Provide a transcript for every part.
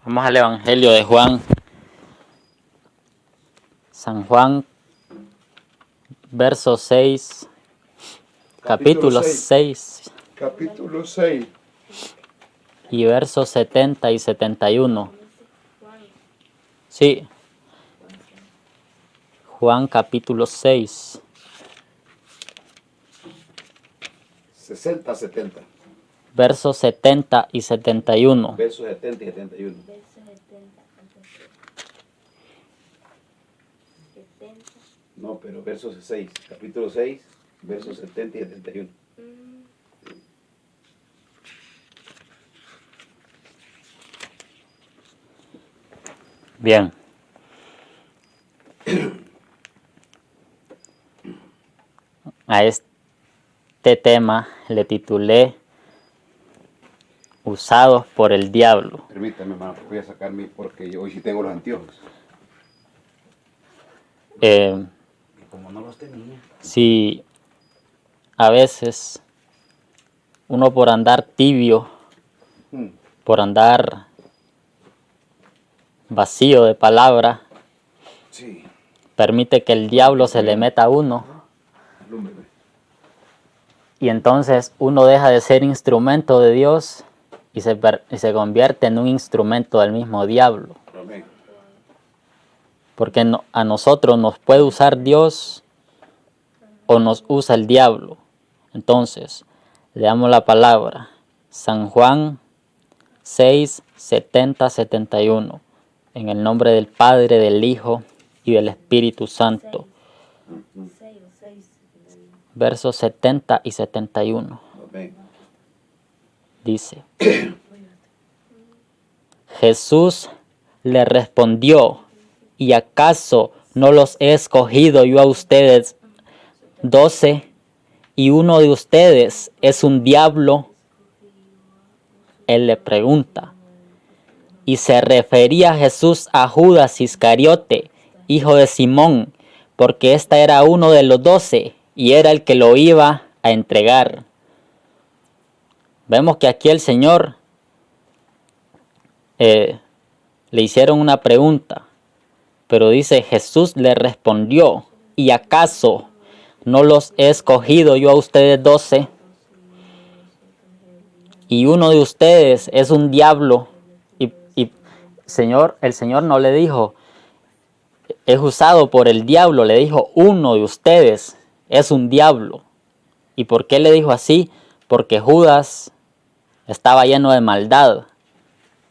Vamos al Evangelio de Juan. San Juan, verso 6, capítulo 6 Capítulo 6. y versos 70 y 71. Sí, Juan capítulo 6, 60, 70. versos 70 y 71. Versos 70 y 71. No, pero versos 6. Capítulo 6, versos 70 y 71. Bien. A este tema le titulé Usados por el diablo. Permítame, hermano, voy a sacarme porque yo hoy sí tengo los anteojos. Y como no los tenía. Si a veces uno por andar tibio, por andar vacío de palabra, Sí. permite que el diablo se le meta a uno Alúmbreme. y entonces uno deja de ser instrumento de Dios y se convierte en un instrumento del mismo diablo. Amén. Porque a nosotros nos puede usar Dios o nos usa el diablo. Entonces, leamos la palabra. San Juan 6, 70, 71. En el nombre del Padre, del Hijo y del Espíritu Santo. Versos 70 y 71. Amén. Dice: Jesús le respondió: ¿Y acaso no los he escogido yo a ustedes 12? Y uno de ustedes es un diablo. Él le pregunta. Y se refería Jesús a Judas Iscariote, hijo de Simón, porque éste era uno de los 12 y era el que lo iba a entregar. Vemos que aquí el Señor le hicieron una pregunta, pero dice: Jesús le respondió: ¿Y acaso no los he escogido yo a ustedes 12? Y uno de ustedes es un diablo. El Señor no le dijo: es usado por el diablo, le dijo: uno de ustedes es un diablo. ¿Y por qué le dijo así? Porque Judas estaba lleno de maldad.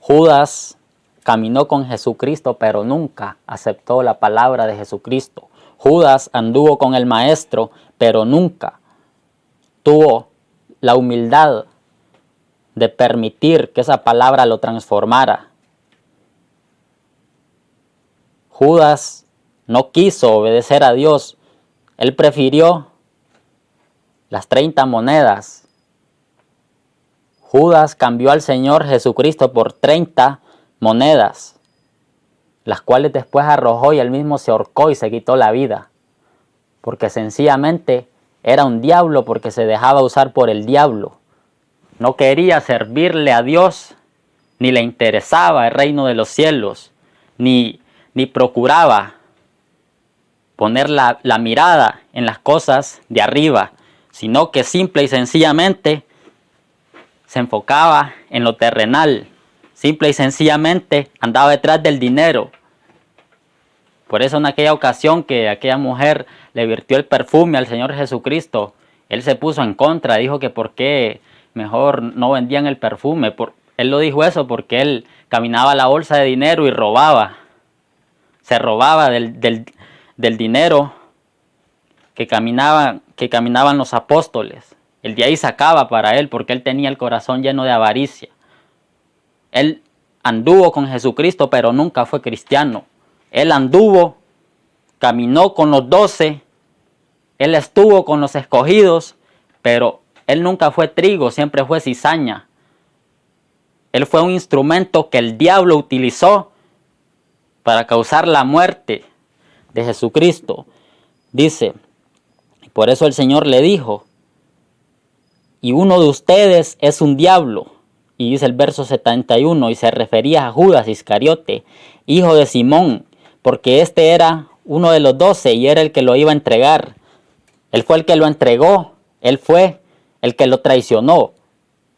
Judas caminó con Jesucristo, pero nunca aceptó la palabra de Jesucristo. Judas anduvo con el Maestro, pero nunca tuvo la humildad de permitir que esa palabra lo transformara. Judas no quiso obedecer a Dios. Él prefirió las 30 monedas. Judas cambió al Señor Jesucristo por 30 monedas, las cuales después arrojó y él mismo se ahorcó y se quitó la vida. Porque sencillamente era un diablo, porque se dejaba usar por el diablo. No quería servirle a Dios, ni le interesaba el reino de los cielos, ni procuraba poner la mirada en las cosas de arriba, sino que simple y sencillamente se enfocaba en lo terrenal. Simple y sencillamente andaba detrás del dinero. Por eso en aquella ocasión que aquella mujer le virtió el perfume al Señor Jesucristo, él se puso en contra, dijo que por qué mejor no vendían el perfume. Él lo dijo eso porque él caminaba a la bolsa de dinero y robaba. Se robaba del dinero que caminaban los apóstoles. El de ahí sacaba para él porque él tenía el corazón lleno de avaricia. Él anduvo con Jesucristo, pero nunca fue cristiano. Él caminó con los 12, él estuvo con los escogidos, pero él nunca fue trigo, siempre fue cizaña. Él fue un instrumento que el diablo utilizó para causar la muerte de Jesucristo. Dice, por eso el Señor le dijo: y uno de ustedes es un diablo. y dice el verso 71, y se refería a Judas Iscariote, hijo de Simón, porque este era uno de los 12 y era el que lo iba a entregar. Él fue el que lo entregó, él fue el que lo traicionó.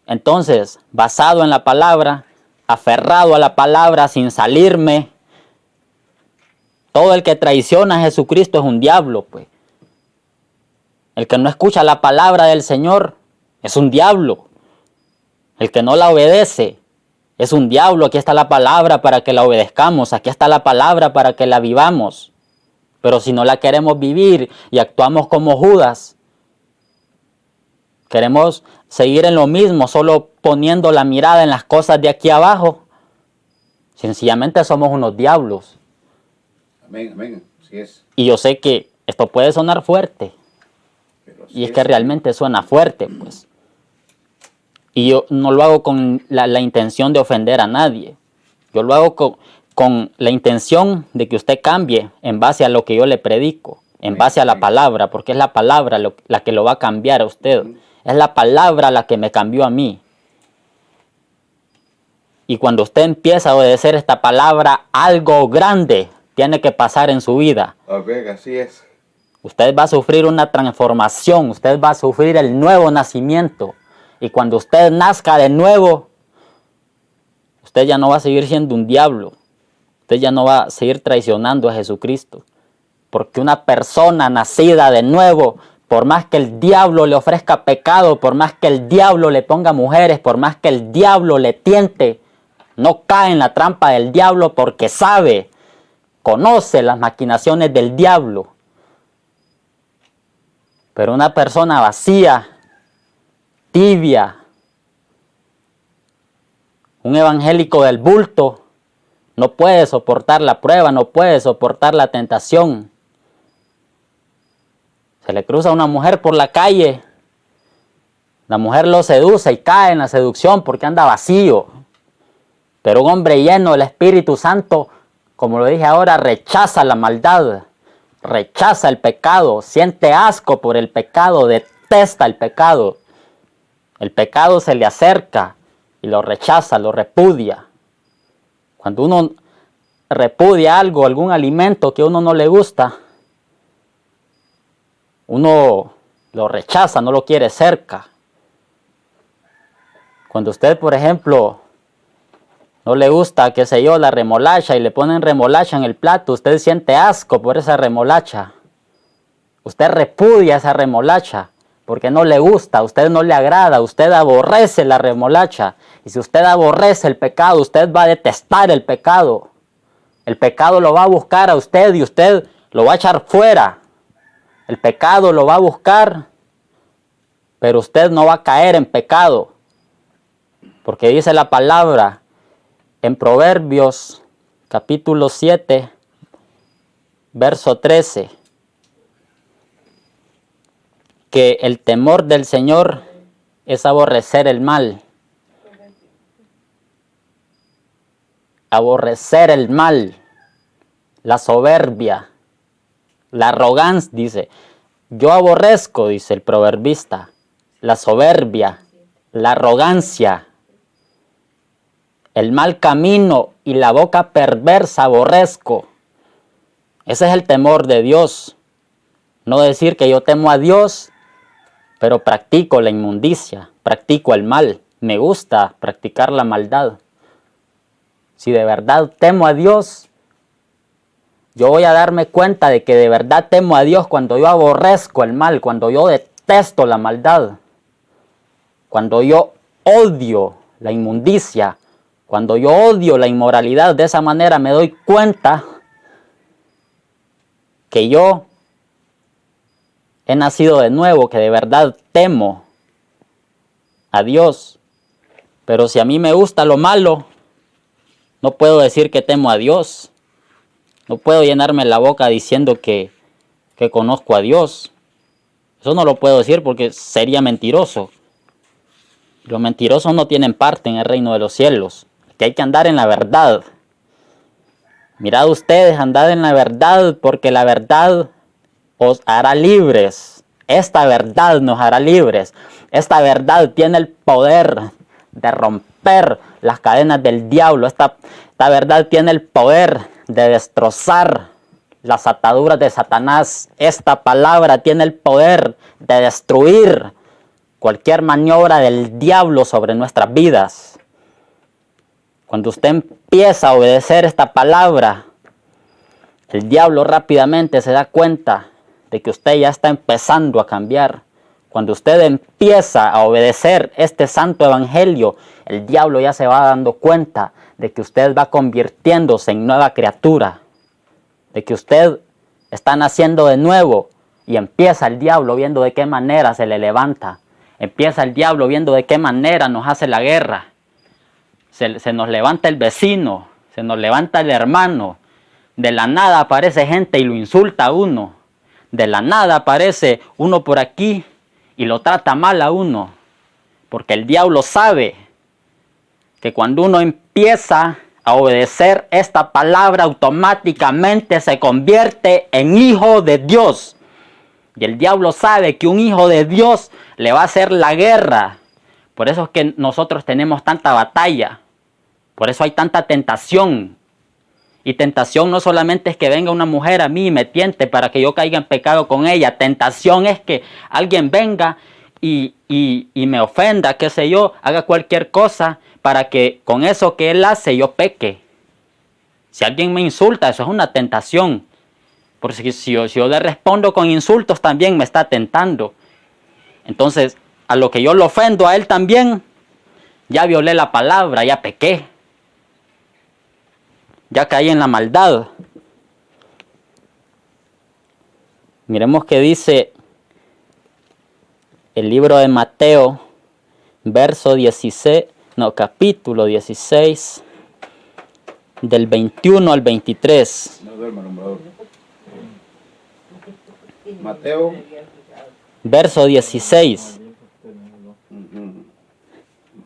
Entonces, basado en la palabra, aferrado a la palabra sin salirme, todo el que traiciona a Jesucristo es un diablo, pues. El que no escucha la palabra del Señor es un diablo. El que no la obedece es un diablo. Aquí está la palabra para que la obedezcamos. Aquí está la palabra para que la vivamos. Pero si no la queremos vivir y actuamos como Judas, queremos seguir en lo mismo, solo poniendo la mirada en las cosas de aquí abajo, sencillamente somos unos diablos. Amén, amén. Así es. Y yo sé que esto puede sonar fuerte. Y es que realmente suena fuerte, pues. Y yo no lo hago con la intención de ofender a nadie. Yo lo hago con la intención de que usted cambie en base a lo que yo le predico, en base a la palabra, porque es la palabra la que lo va a cambiar a usted. Es la palabra la que me cambió a mí. Y cuando usted empieza a obedecer esta palabra, algo grande tiene que pasar en su vida. Amén, así es. Usted va a sufrir una transformación, usted va a sufrir el nuevo nacimiento. Y cuando usted nazca de nuevo, usted ya no va a seguir siendo un diablo. Usted ya no va a seguir traicionando a Jesucristo. Porque una persona nacida de nuevo, por más que el diablo le ofrezca pecado, por más que el diablo le ponga mujeres, por más que el diablo le tiente, no cae en la trampa del diablo porque sabe, conoce las maquinaciones del diablo. Pero una persona vacía, tibia, un evangélico del bulto, no puede soportar la prueba, no puede soportar la tentación. Se le cruza una mujer por la calle, la mujer lo seduce y cae en la seducción porque anda vacío. Pero un hombre lleno del Espíritu Santo, como lo dije ahora, rechaza la maldad. Rechaza el pecado, siente asco por el pecado, detesta el pecado. El pecado se le acerca y lo rechaza, lo repudia. Cuando uno repudia algo, algún alimento que a uno no le gusta, uno lo rechaza, no lo quiere cerca. Cuando usted, por ejemplo, no le gusta, qué sé yo, la remolacha y le ponen remolacha en el plato, usted siente asco por esa remolacha. Usted repudia esa remolacha porque no le gusta, a usted no le agrada, usted aborrece la remolacha. Y si usted aborrece el pecado, usted va a detestar el pecado. El pecado lo va a buscar a usted y usted lo va a echar fuera. El pecado lo va a buscar, pero usted no va a caer en pecado. Porque dice la palabra en Proverbios capítulo 7, verso 13, que el temor del Señor es aborrecer el mal. Aborrecer el mal, la soberbia, la arrogancia, dice. Yo aborrezco, dice el proverbista, la soberbia, la arrogancia, el mal camino y la boca perversa aborrezco. Ese es el temor de Dios. No decir que yo temo a Dios, pero practico la inmundicia, practico el mal. Me gusta practicar la maldad. Si de verdad temo a Dios, yo voy a darme cuenta de que de verdad temo a Dios cuando yo aborrezco el mal, cuando yo detesto la maldad, cuando yo odio la inmundicia, cuando yo odio la inmoralidad. De esa manera me doy cuenta que yo he nacido de nuevo, que de verdad temo a Dios. Pero si a mí me gusta lo malo, no puedo decir que temo a Dios. No puedo llenarme la boca diciendo que conozco a Dios. Eso no lo puedo decir porque sería mentiroso. Los mentirosos no tienen parte en el reino de los cielos. Que hay que andar en la verdad. Mirad ustedes, andad en la verdad, porque la verdad os hará libres. Esta verdad nos hará libres. Esta verdad tiene el poder de romper romper las cadenas del diablo. Esta verdad tiene el poder de destrozar las ataduras de Satanás. Esta palabra tiene el poder de destruir cualquier maniobra del diablo sobre nuestras vidas. Cuando usted empieza a obedecer esta palabra, el diablo rápidamente se da cuenta de que usted ya está empezando a cambiar. Cuando usted empieza a obedecer este santo evangelio, el diablo ya se va dando cuenta de que usted va convirtiéndose en nueva criatura, de que usted está naciendo de nuevo, y empieza el diablo viendo de qué manera se le levanta. Empieza el diablo viendo de qué manera nos hace la guerra. Se nos levanta el vecino, se nos levanta el hermano. De la nada aparece gente y lo insulta a uno. De la nada aparece uno por aquí y lo trata mal a uno. Porque el diablo sabe que cuando uno empieza a obedecer esta palabra, automáticamente se convierte en hijo de Dios. Y el diablo sabe que un hijo de Dios le va a hacer la guerra. Por eso es que nosotros tenemos tanta batalla. Por eso hay tanta tentación. Y tentación no solamente es que venga una mujer a mí y me tiente para que yo caiga en pecado con ella. Tentación es que alguien venga y me ofenda, qué sé yo, haga cualquier cosa para que con eso que él hace yo peque. Si alguien me insulta, eso es una tentación. Porque si yo le respondo con insultos, también me está tentando. Entonces, a lo que yo lo ofendo a él también, ya violé la palabra, ya pequé. Ya caí en la maldad. Miremos qué dice el libro de Mateo, capítulo 16, del 21 al 23. No duerma, alumbrador. Mateo. Verso 16.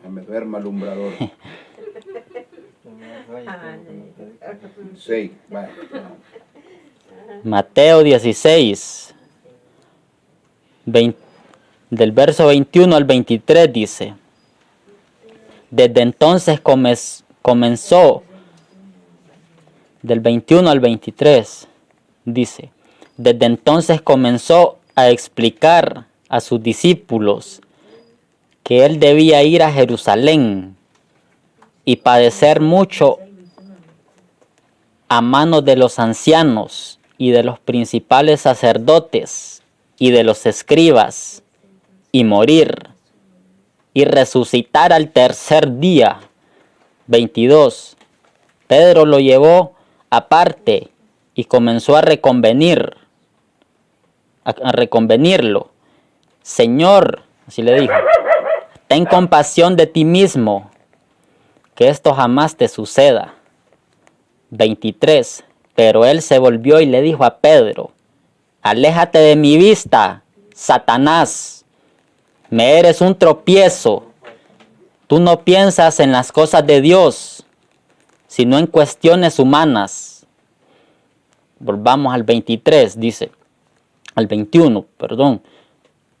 Me duerma, alumbrador. 6, vaya. Mateo 16, del verso 21 al 23 dice: desde entonces comenzó, del 21 al 23, dice: desde entonces comenzó a explicar a sus discípulos que él debía ir a Jerusalén y padecer mucho a manos de los ancianos y de los principales sacerdotes y de los escribas, y morir y resucitar al tercer día. 22. Pedro lo llevó aparte y comenzó a reconvenirlo. Señor, así le dijo, ten compasión de ti mismo, que esto jamás te suceda. 23. Pero él se volvió y le dijo a Pedro: aléjate de mi vista, Satanás, me eres un tropiezo. Tú no piensas en las cosas de Dios, sino en cuestiones humanas. Volvamos al 23, dice, al 21, perdón.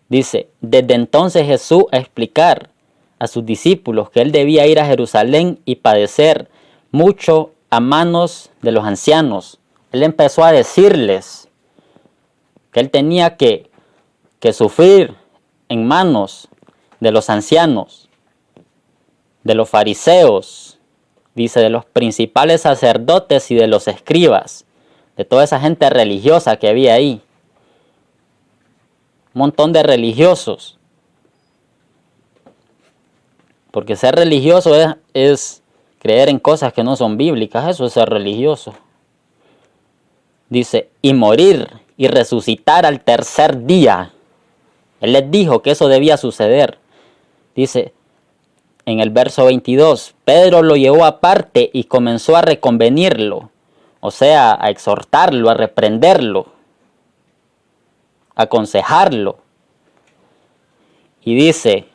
Dice: desde entonces Jesús a explicar a sus discípulos que él debía ir a Jerusalén y padecer mucho a manos de los ancianos. Él empezó a decirles que él tenía que sufrir en manos de los ancianos, de los fariseos, dice, de los principales sacerdotes y de los escribas, de toda esa gente religiosa que había ahí. Un montón de religiosos. Porque ser religioso es creer en cosas que no son bíblicas. Eso es ser religioso. Dice: y morir y resucitar al tercer día. Él les dijo que eso debía suceder. Dice en el verso 22, Pedro lo llevó aparte y comenzó a reconvenirlo. O sea, a exhortarlo, a reprenderlo, a aconsejarlo. Y dice: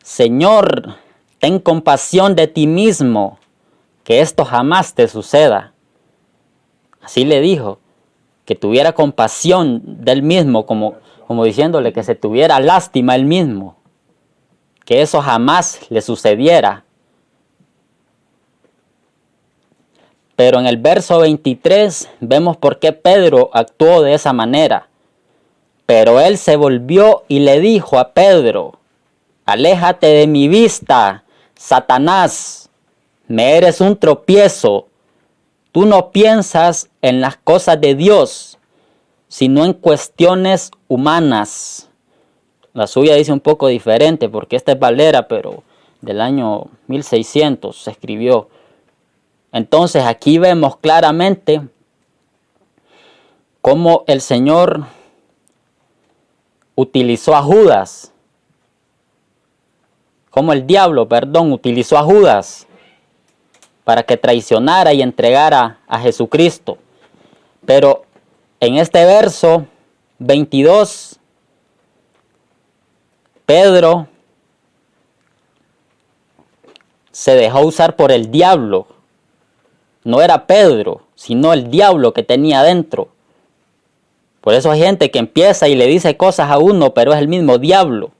Señor, ten compasión de ti mismo, que esto jamás te suceda. Así le dijo, que tuviera compasión de él mismo, como diciéndole que se tuviera lástima él mismo, que eso jamás le sucediera. Pero en el verso 23 vemos por qué Pedro actuó de esa manera. Pero él se volvió y le dijo a Pedro: aléjate de mi vista, Satanás, me eres un tropiezo. Tú no piensas en las cosas de Dios, sino en cuestiones humanas. La suya dice un poco diferente porque esta es Valera, pero del año 1600 se escribió. Entonces aquí vemos claramente cómo el Señor utilizó a Judas, cómo el diablo, utilizó a Judas para que traicionara y entregara a Jesucristo. Pero en este verso 22, Pedro se dejó usar por el diablo. No era Pedro, sino el diablo que tenía dentro. Por eso hay gente que empieza y le dice cosas a uno, pero es el mismo diablo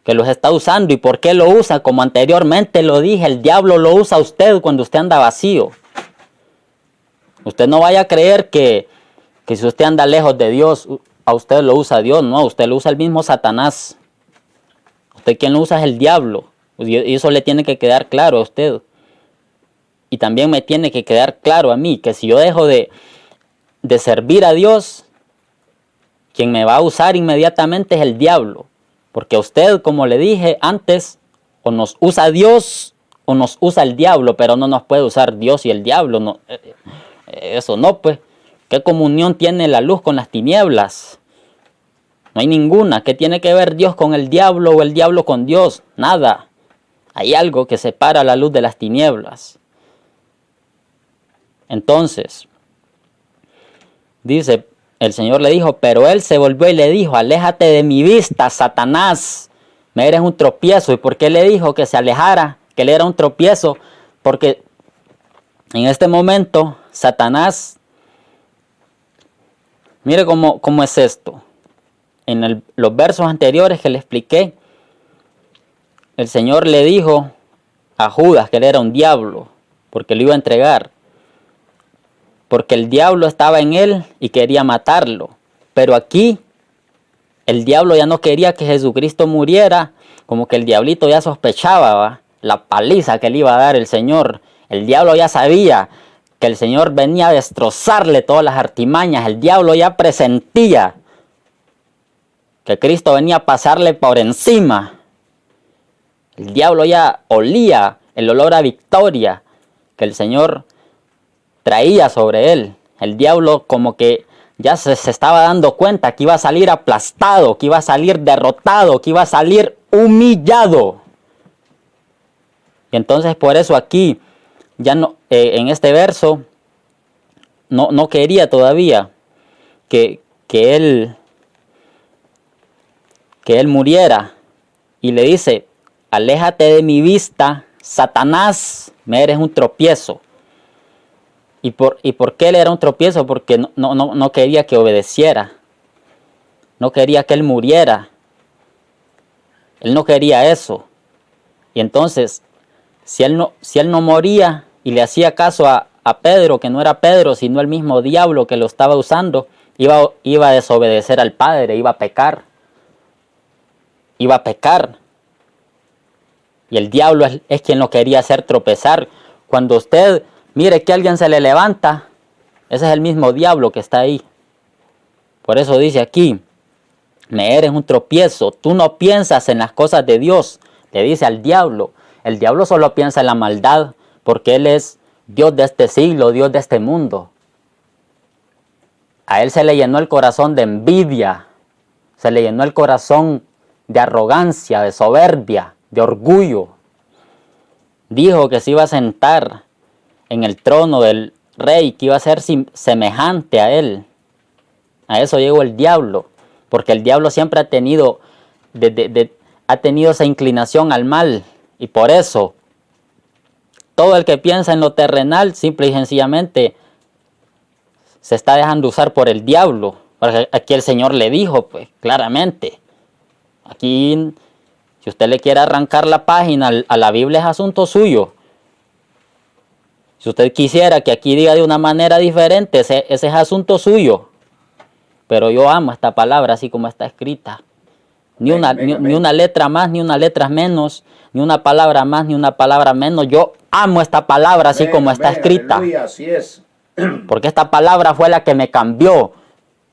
que los está usando. ¿Y por qué lo usa? Como anteriormente lo dije, el diablo lo usa a usted cuando usted anda vacío. Usted no vaya a creer que si usted anda lejos de Dios, a usted lo usa Dios. No, a usted lo usa el mismo Satanás. Usted quien lo usa es el diablo. Y eso le tiene que quedar claro a usted. Y también me tiene que quedar claro a mí que si yo dejo de servir a Dios, quien me va a usar inmediatamente es el diablo. Porque a usted, como le dije antes, o nos usa Dios o nos usa el diablo, pero no nos puede usar Dios y el diablo. No, eso no, pues. ¿Qué comunión tiene la luz con las tinieblas? No hay ninguna. ¿Qué tiene que ver Dios con el diablo o el diablo con Dios? Nada. Hay algo que separa la luz de las tinieblas. Entonces, dice, el Señor le dijo, pero él se volvió y le dijo, aléjate de mi vista, Satanás, me eres un tropiezo. ¿Y por qué le dijo que se alejara, que él era un tropiezo? Porque en este momento, Satanás, mire cómo es esto. En los versos anteriores que le expliqué, el Señor le dijo a Judas que él era un diablo, porque lo iba a entregar. Porque el diablo estaba en él y quería matarlo. Pero aquí el diablo ya no quería que Jesucristo muriera, como que el diablito ya sospechaba, ¿va?, la paliza que le iba a dar el Señor. El diablo ya sabía que el Señor venía a destrozarle todas las artimañas. El diablo ya presentía que Cristo venía a pasarle por encima. El diablo ya olía el olor a victoria que el Señor traía sobre él. El diablo como que ya se estaba dando cuenta que iba a salir aplastado, que iba a salir derrotado, que iba a salir humillado. Y entonces por eso aquí, ya no, en este verso, no quería todavía que él muriera. Y le dice, aléjate de mi vista, Satanás, me eres un tropiezo. ¿Y por qué él era un tropiezo? Porque no quería que obedeciera. No quería que él muriera. Él no quería eso. Y entonces, si él no moría y le hacía caso a Pedro, que no era Pedro, sino el mismo diablo que lo estaba usando, iba a desobedecer al Padre, iba a pecar. Iba a pecar. Y el diablo es quien lo quería hacer tropezar. Cuando usted mire que alguien se le levanta, ese es el mismo diablo que está ahí. Por eso dice aquí, me eres un tropiezo, tú no piensas en las cosas de Dios, le dice al diablo. El diablo solo piensa en la maldad, porque él es Dios de este siglo, Dios de este mundo. A él se le llenó el corazón de envidia, se le llenó el corazón de arrogancia, de soberbia, de orgullo. Dijo que se iba a sentar en el trono del rey, que iba a ser semejante a él. A eso llegó el diablo, porque el diablo siempre ha tenido esa inclinación al mal, y por eso todo el que piensa en lo terrenal simple y sencillamente se está dejando usar por el diablo. Porque aquí el Señor le dijo, pues claramente, aquí Si usted le quiere arrancar la página a la Biblia es asunto suyo. Si usted quisiera que aquí diga de una manera diferente, ese es asunto suyo. Pero yo amo esta palabra así como está escrita. Ni una letra más, ni una letra menos, ni una palabra más, ni una palabra menos. Yo amo esta palabra así como está escrita. Aleluya, así es. Porque esta palabra fue la que me cambió.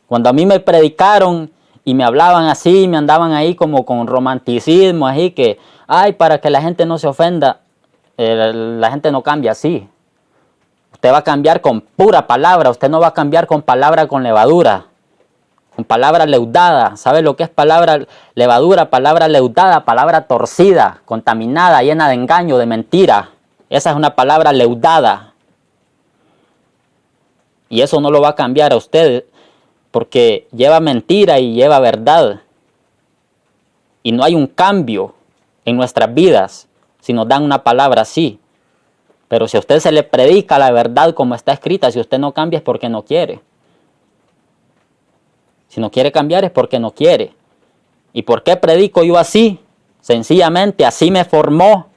Cuando a mí me predicaron y me hablaban así, me andaban ahí como con romanticismo, así que, ay, para que la gente no se ofenda, la gente no cambia así. Usted va a cambiar con pura palabra, usted no va a cambiar con palabra con levadura, con palabra leudada. ¿Sabe lo que es palabra levadura? Palabra leudada, palabra torcida, contaminada, llena de engaño, de mentira. Esa es una palabra leudada. Y eso no lo va a cambiar a usted, porque lleva mentira y lleva verdad. Y no hay un cambio en nuestras vidas si nos dan una palabra así. Pero si a usted se le predica la verdad como está escrita, si usted no cambia es porque no quiere. Si no quiere cambiar es porque no quiere. ¿Y por qué predico yo así? Sencillamente así me formó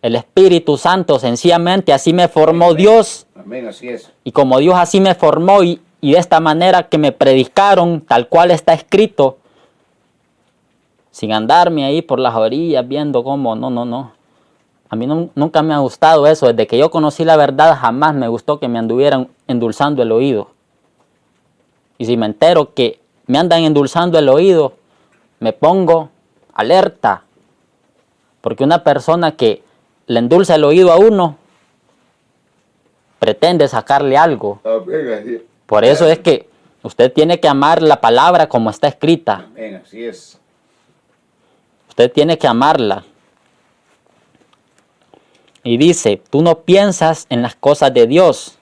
el Espíritu Santo, sencillamente así me formó Dios. Amén, así es. Y como Dios así me formó y de esta manera que me predicaron tal cual está escrito, sin andarme ahí por las orillas viendo cómo, no. A mí nunca me ha gustado eso. Desde que yo conocí la verdad jamás me gustó que me anduvieran endulzando el oído. Y si me entero que me andan endulzando el oído, me pongo alerta. Porque una persona que le endulza el oído a uno, pretende sacarle algo. Por eso es que usted tiene que amar la palabra como está escrita. Amén, así es. Usted tiene que amarla. Y dice, tú no piensas en las cosas de Dios.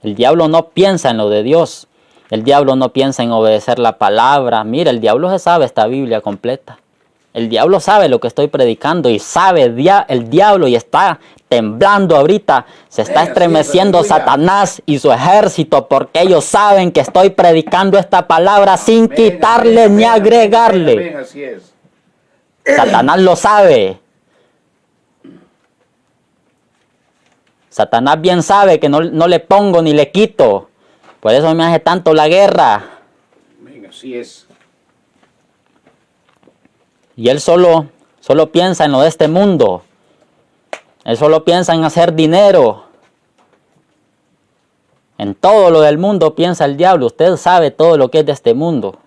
El diablo no piensa en lo de Dios. El diablo no piensa en obedecer la palabra. Mira, el diablo se sabe esta Biblia completa. El diablo sabe lo que estoy predicando y sabe el diablo y está temblando ahorita. Se está estremeciendo Satanás y su ejército porque ellos saben que estoy predicando esta palabra sin quitarle ni agregarle. Amén, así es. Satanás lo sabe. Satanás bien sabe que no le pongo ni le quito. Por eso me hace tanto la guerra. Amén, así es. Y él solo piensa en lo de este mundo. Él solo piensa en hacer dinero. En todo lo del mundo piensa el diablo. Usted sabe todo lo que es de este mundo.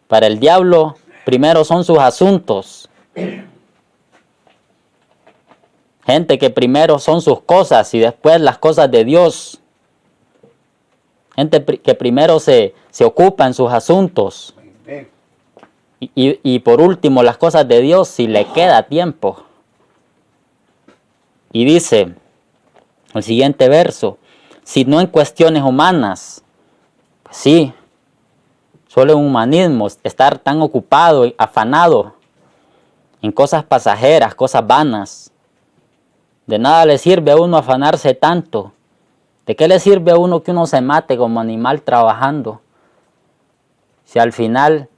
Para el diablo, primero son sus asuntos. Gente que primero son sus cosas y después las cosas de Dios. Gente que primero se ocupa en sus asuntos. Amén. Y por último, las cosas de Dios si le queda tiempo. Y dice el siguiente verso, si no en cuestiones humanas, pues sí, solo en humanismo, estar tan ocupado y afanado en cosas pasajeras, cosas vanas. De nada le sirve a uno afanarse tanto. ¿De qué le sirve a uno que uno se mate como animal trabajando? Si al final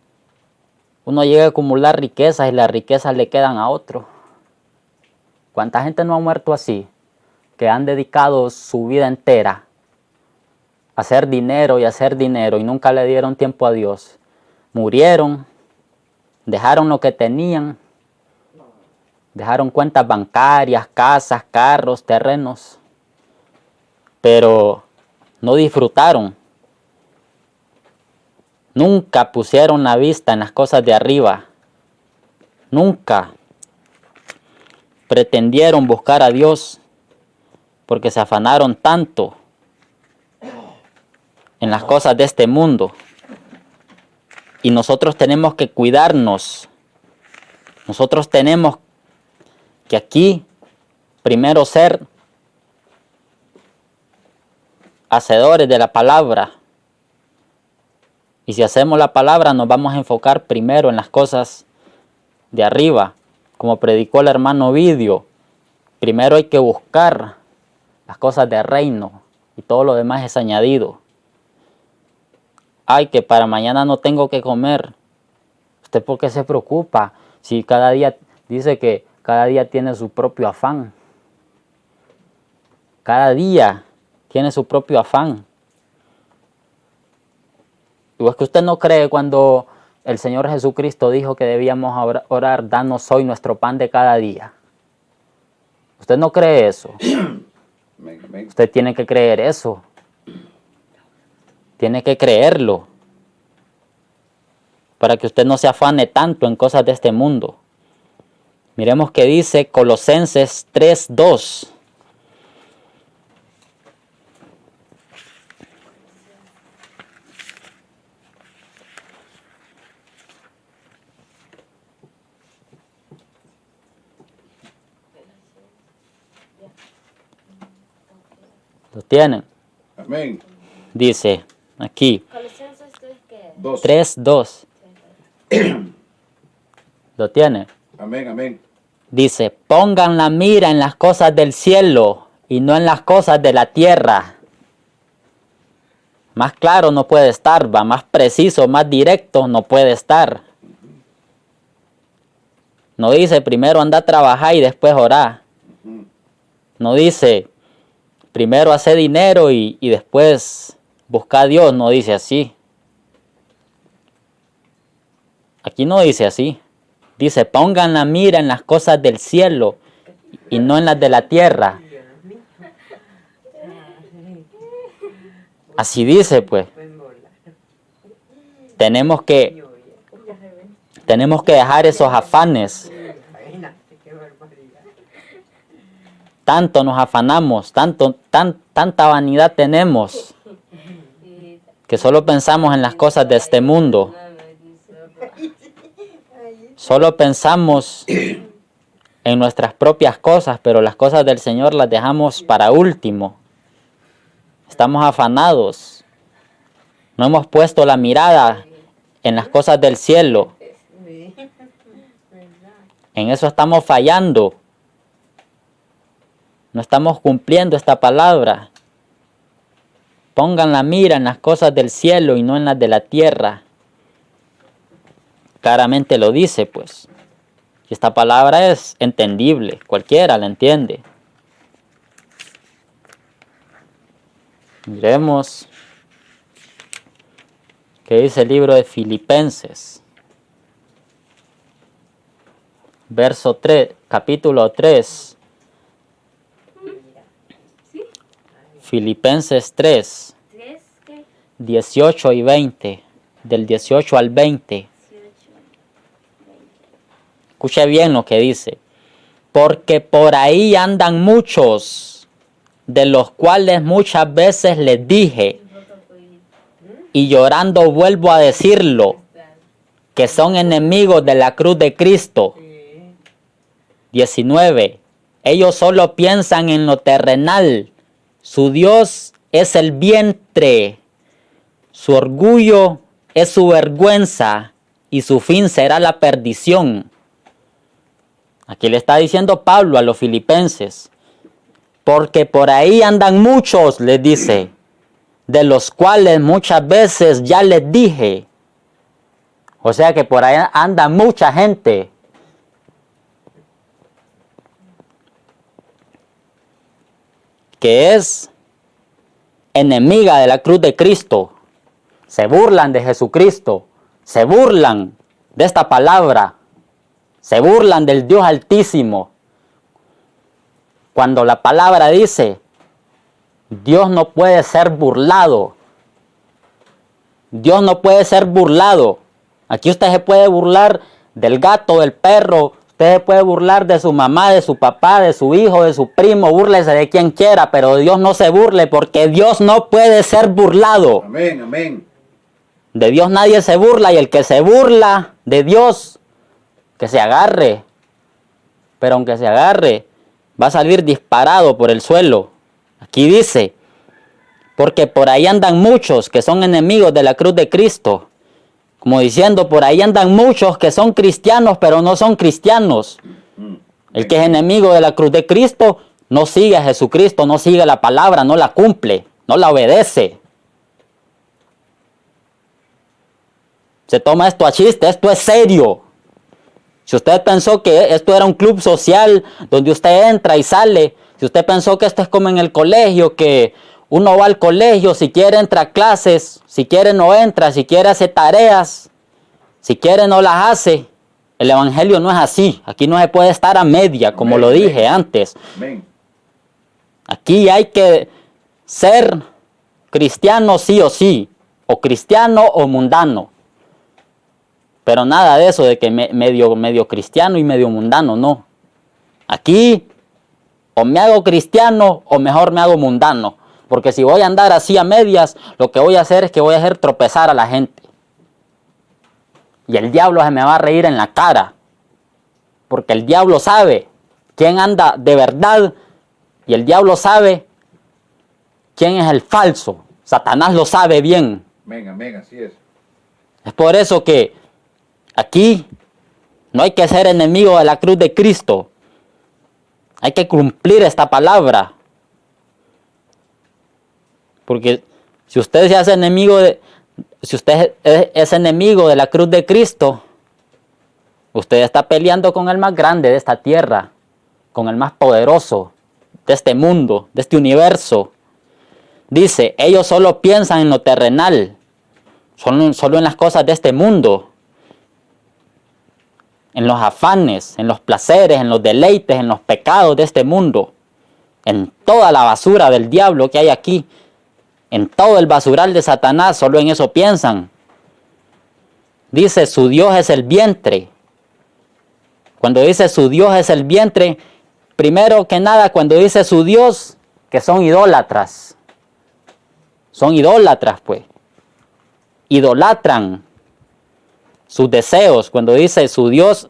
uno llega a acumular riquezas y las riquezas le quedan a otro. ¿Cuánta gente no ha muerto así? Que han dedicado su vida entera a hacer dinero y nunca le dieron tiempo a Dios. Murieron, dejaron lo que tenían, dejaron cuentas bancarias, casas, carros, terrenos, pero no disfrutaron. Nunca pusieron la vista en las cosas de arriba. Nunca pretendieron buscar a Dios porque se afanaron tanto en las cosas de este mundo. Y nosotros tenemos que cuidarnos. Nosotros tenemos que aquí primero ser hacedores de la palabra. Y si hacemos la palabra nos vamos a enfocar primero en las cosas de arriba. Como predicó el hermano Ovidio, primero hay que buscar las cosas del reino y todo lo demás es añadido. Ay, que para mañana no tengo que comer. ¿Usted por qué se preocupa? Si cada día, dice que cada día tiene su propio afán. Cada día tiene su propio afán. ¿O es que usted no cree cuando el Señor Jesucristo dijo que debíamos orar, danos hoy nuestro pan de cada día? ¿Usted no cree eso? Amén, amén. Usted tiene que creer eso. Tiene que creerlo. Para que usted no se afane tanto en cosas de este mundo. Miremos que dice Colosenses 3:2. ¿Lo tienen? Amén. Dice aquí Colosenses 2. 3:2. ¿Lo tiene? Amén, amén. Dice, pongan la mira en las cosas del cielo y no en las cosas de la tierra. Más claro no puede estar, va, más preciso, más directo no puede estar. No dice primero anda a trabajar y después orar. No dice primero hacer dinero y después buscar a Dios, no dice así. Aquí no dice así. Dice, pongan la mira en las cosas del cielo y no en las de la tierra. Así dice, pues. Tenemos que dejar esos afanes. Tanto nos afanamos, tanta vanidad tenemos, que solo pensamos en las cosas de este mundo. Solo pensamos en nuestras propias cosas, pero las cosas del Señor las dejamos para último. Estamos afanados. No hemos puesto la mirada en las cosas del cielo. En eso estamos fallando. No estamos cumpliendo esta palabra. Pongan la mira en las cosas del cielo y no en las de la tierra. Claramente lo dice, pues. Y esta palabra es entendible, cualquiera la entiende. Miremos qué dice el libro de Filipenses. Verso 3, capítulo 3. Filipenses 3, 18 y 20. Del 18 al 20. Escuche bien lo que dice. Porque por ahí andan muchos, de los cuales muchas veces les dije, y llorando vuelvo a decirlo, que son enemigos de la cruz de Cristo. 19. Ellos solo piensan en lo terrenal. Su Dios es el vientre. Su orgullo es su vergüenza y su fin será la perdición. Aquí le está diciendo Pablo a los filipenses, porque por ahí andan muchos, les dice, de los cuales muchas veces ya les dije. O sea que por ahí anda mucha gente. Que es enemiga de la cruz de Cristo. Se burlan de Jesucristo. Se burlan de esta palabra. Se burlan del Dios Altísimo. Cuando la palabra dice, Dios no puede ser burlado. Dios no puede ser burlado. Aquí usted se puede burlar del gato, del perro. Usted se puede burlar de su mamá, de su papá, de su hijo, de su primo. Búrlese de quien quiera, pero de Dios no se burle porque Dios no puede ser burlado. Amén, amén. De Dios nadie se burla y el que se burla de Dios, que se agarre. Pero aunque se agarre, va a salir disparado por el suelo. Aquí dice, porque por ahí andan muchos que son enemigos de la cruz de Cristo. Como diciendo, por ahí andan muchos que son cristianos, pero no son cristianos. El que es enemigo de la cruz de Cristo no sigue a Jesucristo, no sigue la palabra, no la cumple, no la obedece. Se toma esto a chiste, esto es serio. Si usted pensó que esto era un club social donde usted entra y sale, si usted pensó que esto es como en el colegio, que uno va al colegio, si quiere entra a clases, si quiere no entra, si quiere hace tareas, si quiere no las hace. El evangelio no es así. Aquí no se puede estar a media, como lo dije antes. Aquí hay que ser cristiano sí o sí, o cristiano o mundano. Pero nada de eso de que medio cristiano y medio mundano, no. Aquí o me hago cristiano o mejor me hago mundano. Porque si voy a andar así a medias, lo que voy a hacer es que voy a hacer tropezar a la gente. Y el diablo se me va a reír en la cara. Porque el diablo sabe quién anda de verdad y el diablo sabe quién es el falso. Satanás lo sabe bien. Amén, así es. Es por eso que aquí no hay que ser enemigo de la cruz de Cristo. Hay que cumplir esta palabra. Porque si usted se hace enemigo si usted es enemigo de la cruz de Cristo, usted está peleando con el más grande de esta tierra, con el más poderoso de este mundo, de este universo. Dice, ellos solo piensan en lo terrenal, solo en las cosas de este mundo, en los afanes, en los placeres, en los deleites, en los pecados de este mundo, en toda la basura del diablo que hay aquí, en todo el basural de Satanás, solo en eso piensan. Dice, su Dios es el vientre. Cuando dice su Dios es el vientre, primero que nada, cuando dice su Dios, que son idólatras. Son idólatras, pues. Idolatran sus deseos. Cuando dice su Dios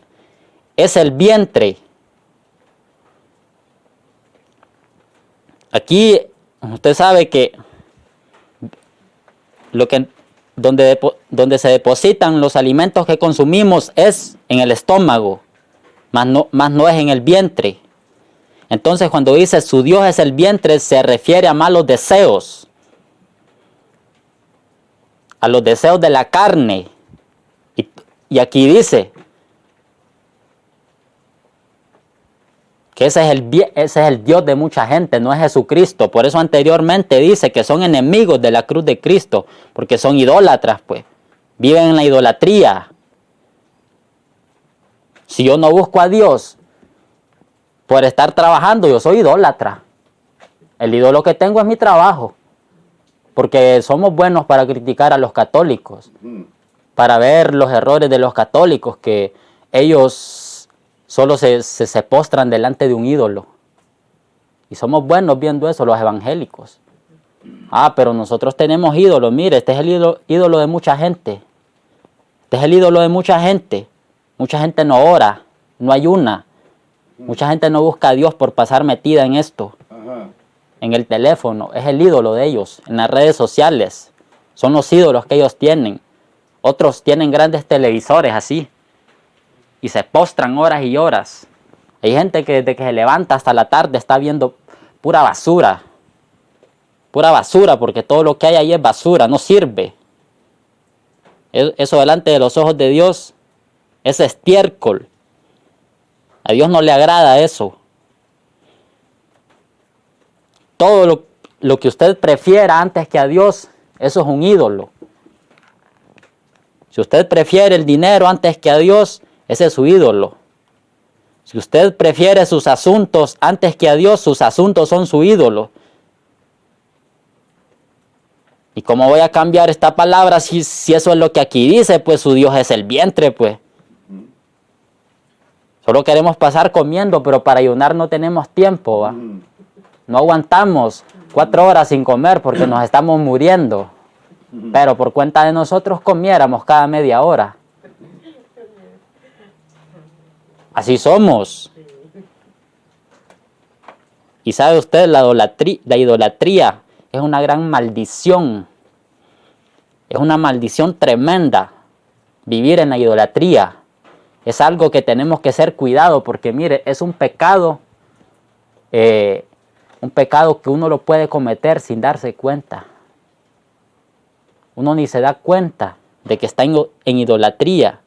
es el vientre. Aquí usted sabe que donde se depositan los alimentos que consumimos es en el estómago, más no es en el vientre. Entonces cuando dice su Dios es el vientre, se refiere a malos deseos, a los deseos de la carne. Y aquí dice que ese es el Dios de mucha gente, no es Jesucristo. Por eso anteriormente dice que son enemigos de la cruz de Cristo, porque son idólatras, pues. Viven en la idolatría. Si yo no busco a Dios por estar trabajando, yo soy idólatra. El ídolo que tengo es mi trabajo. Porque somos buenos para criticar a los católicos, para ver los errores de los católicos, que ellos solo se postran delante de un ídolo. Y somos buenos viendo eso, los evangélicos. Pero nosotros tenemos ídolos. Mire, este es el ídolo de mucha gente. Este es el ídolo de mucha gente. Mucha gente no ora, no ayuna. Mucha gente no busca a Dios por pasar metida en esto. En el teléfono. Es el ídolo de ellos. En las redes sociales. Son los ídolos que ellos tienen. Otros tienen grandes televisores así. Y se postran horas y horas. Hay gente que desde que se levanta hasta la tarde está viendo pura basura. Pura basura, porque todo lo que hay ahí es basura, no sirve. Eso delante de los ojos de Dios es estiércol. A Dios no le agrada eso. Todo lo que usted prefiera antes que a Dios, eso es un ídolo. Si usted prefiere el dinero antes que a Dios, ese es su ídolo. Si usted prefiere sus asuntos antes que a Dios, sus asuntos son su ídolo. ¿Y cómo voy a cambiar esta palabra si eso es lo que aquí dice? Pues su Dios es el vientre, pues. Solo queremos pasar comiendo, pero para ayunar no tenemos tiempo, ¿va? No aguantamos 4 horas sin comer porque nos estamos muriendo. Pero por cuenta de nosotros comiéramos cada media hora. Así somos. Y sabe usted, la idolatría es una gran maldición. Es una maldición tremenda vivir en la idolatría. Es algo que tenemos que ser cuidado porque mire, es un pecado que uno lo puede cometer sin darse cuenta. Uno ni se da cuenta de que está en idolatría.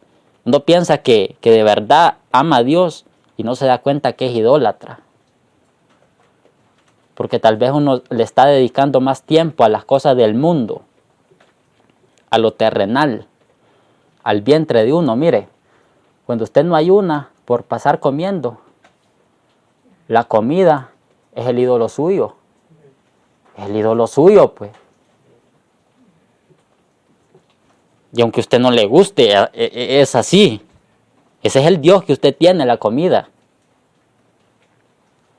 Uno piensa que de verdad ama a Dios y no se da cuenta que es idólatra. Porque tal vez uno le está dedicando más tiempo a las cosas del mundo, a lo terrenal, al vientre de uno. Mire, cuando usted no ayuna por pasar comiendo, la comida es el ídolo suyo. Es el ídolo suyo, pues. Y aunque a usted no le guste, es así. Ese es el Dios que usted tiene, la comida.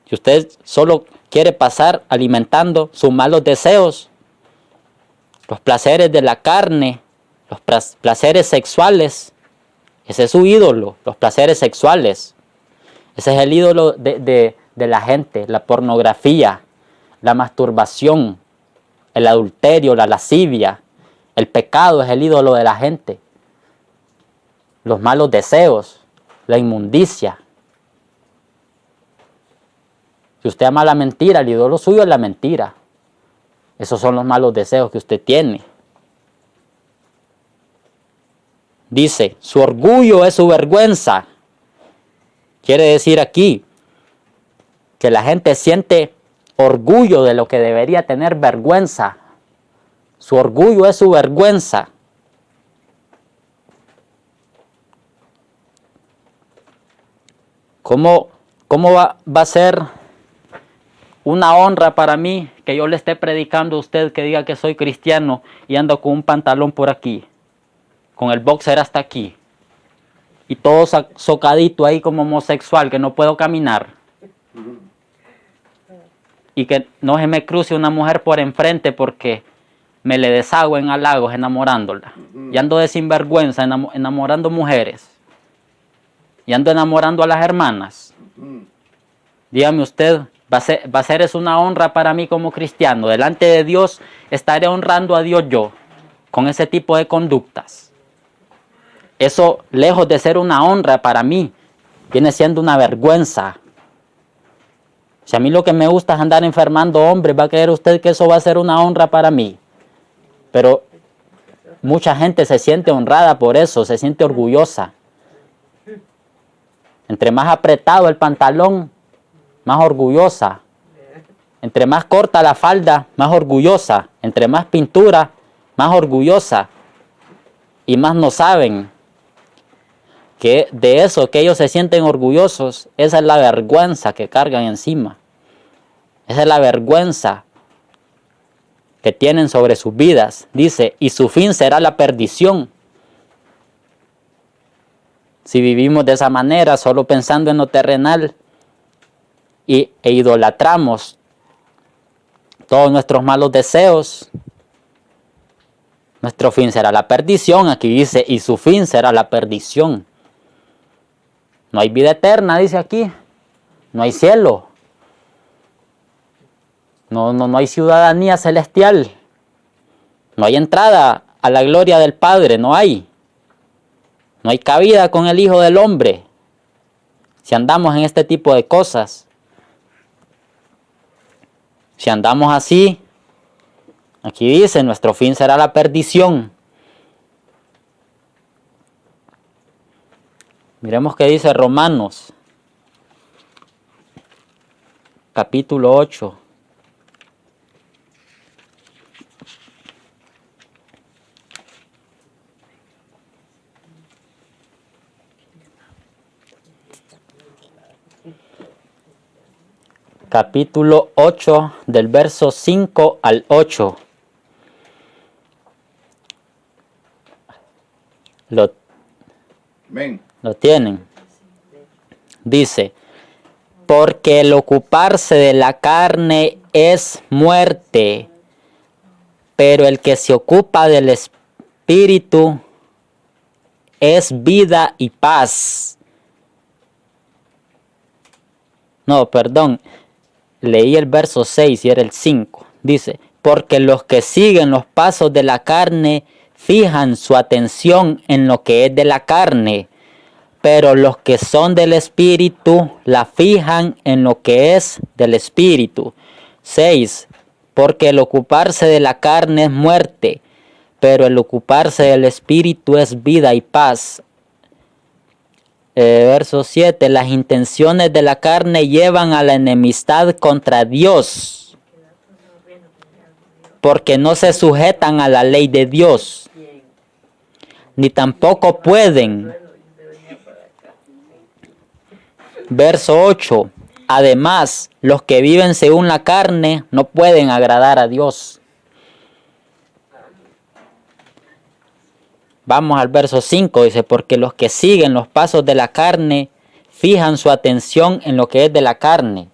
Si usted solo quiere pasar alimentando sus malos deseos, los placeres de la carne, los placeres sexuales, ese es su ídolo, los placeres sexuales. Ese es el ídolo de la gente, la pornografía, la masturbación, el adulterio, la lascivia. El pecado es el ídolo de la gente. Los malos deseos, la inmundicia. Si usted ama la mentira, el ídolo suyo es la mentira. Esos son los malos deseos que usted tiene. Dice, su orgullo es su vergüenza. Quiere decir aquí que la gente siente orgullo de lo que debería tener vergüenza. Su orgullo es su vergüenza. ¿Cómo va a ser una honra para mí que yo le esté predicando a usted que diga que soy cristiano y ando con un pantalón por aquí, con el boxer hasta aquí, y todo socadito ahí como homosexual, que no puedo caminar, y que no se me cruce una mujer por enfrente porque me le deshago en halagos enamorándola, y ando de sinvergüenza enamorando mujeres, y ando enamorando a las hermanas? Dígame usted, ¿va a ser eso una honra para mí como cristiano? Delante de Dios estaré honrando a Dios yo con ese tipo de conductas. Eso, lejos de ser una honra para mí, viene siendo una vergüenza. Si a mí lo que me gusta es andar enfermando hombres, ¿va a creer usted que eso va a ser una honra para mí? Pero mucha gente se siente honrada por eso, se siente orgullosa. Entre más apretado el pantalón, más orgullosa. Entre más corta la falda, más orgullosa. Entre más pintura, más orgullosa. Y más no saben que de eso que ellos se sienten orgullosos, esa es la vergüenza que cargan encima. Esa es la vergüenza que tienen sobre sus vidas. Dice, y su fin será la perdición. Si vivimos de esa manera, solo pensando en lo terrenal, e idolatramos todos nuestros malos deseos, nuestro fin será la perdición. Aquí dice, y su fin será la perdición. No hay vida eterna, dice aquí. No hay cielo. No hay ciudadanía celestial. No hay entrada a la gloria del Padre, no hay. No hay cabida con el Hijo del Hombre si andamos en este tipo de cosas. Si andamos así, aquí dice, nuestro fin será la perdición. Miremos qué dice Romanos, capítulo 8. Capítulo 8, del verso 5 al 8. Lo tienen. Dice, porque el ocuparse de la carne es muerte, pero el que se ocupa del espíritu es vida y paz. No, perdón. Leí el verso 6 y era el 5. Dice, porque los que siguen los pasos de la carne fijan su atención en lo que es de la carne, pero los que son del espíritu la fijan en lo que es del espíritu. 6. Porque el ocuparse de la carne es muerte, pero el ocuparse del espíritu es vida y paz. Verso 7. Las intenciones de la carne llevan a la enemistad contra Dios, porque no se sujetan a la ley de Dios, ni tampoco pueden. Verso 8. Además, los que viven según la carne no pueden agradar a Dios. Vamos al verso 5, dice, porque los que siguen los pasos de la carne fijan su atención en lo que es de la carne.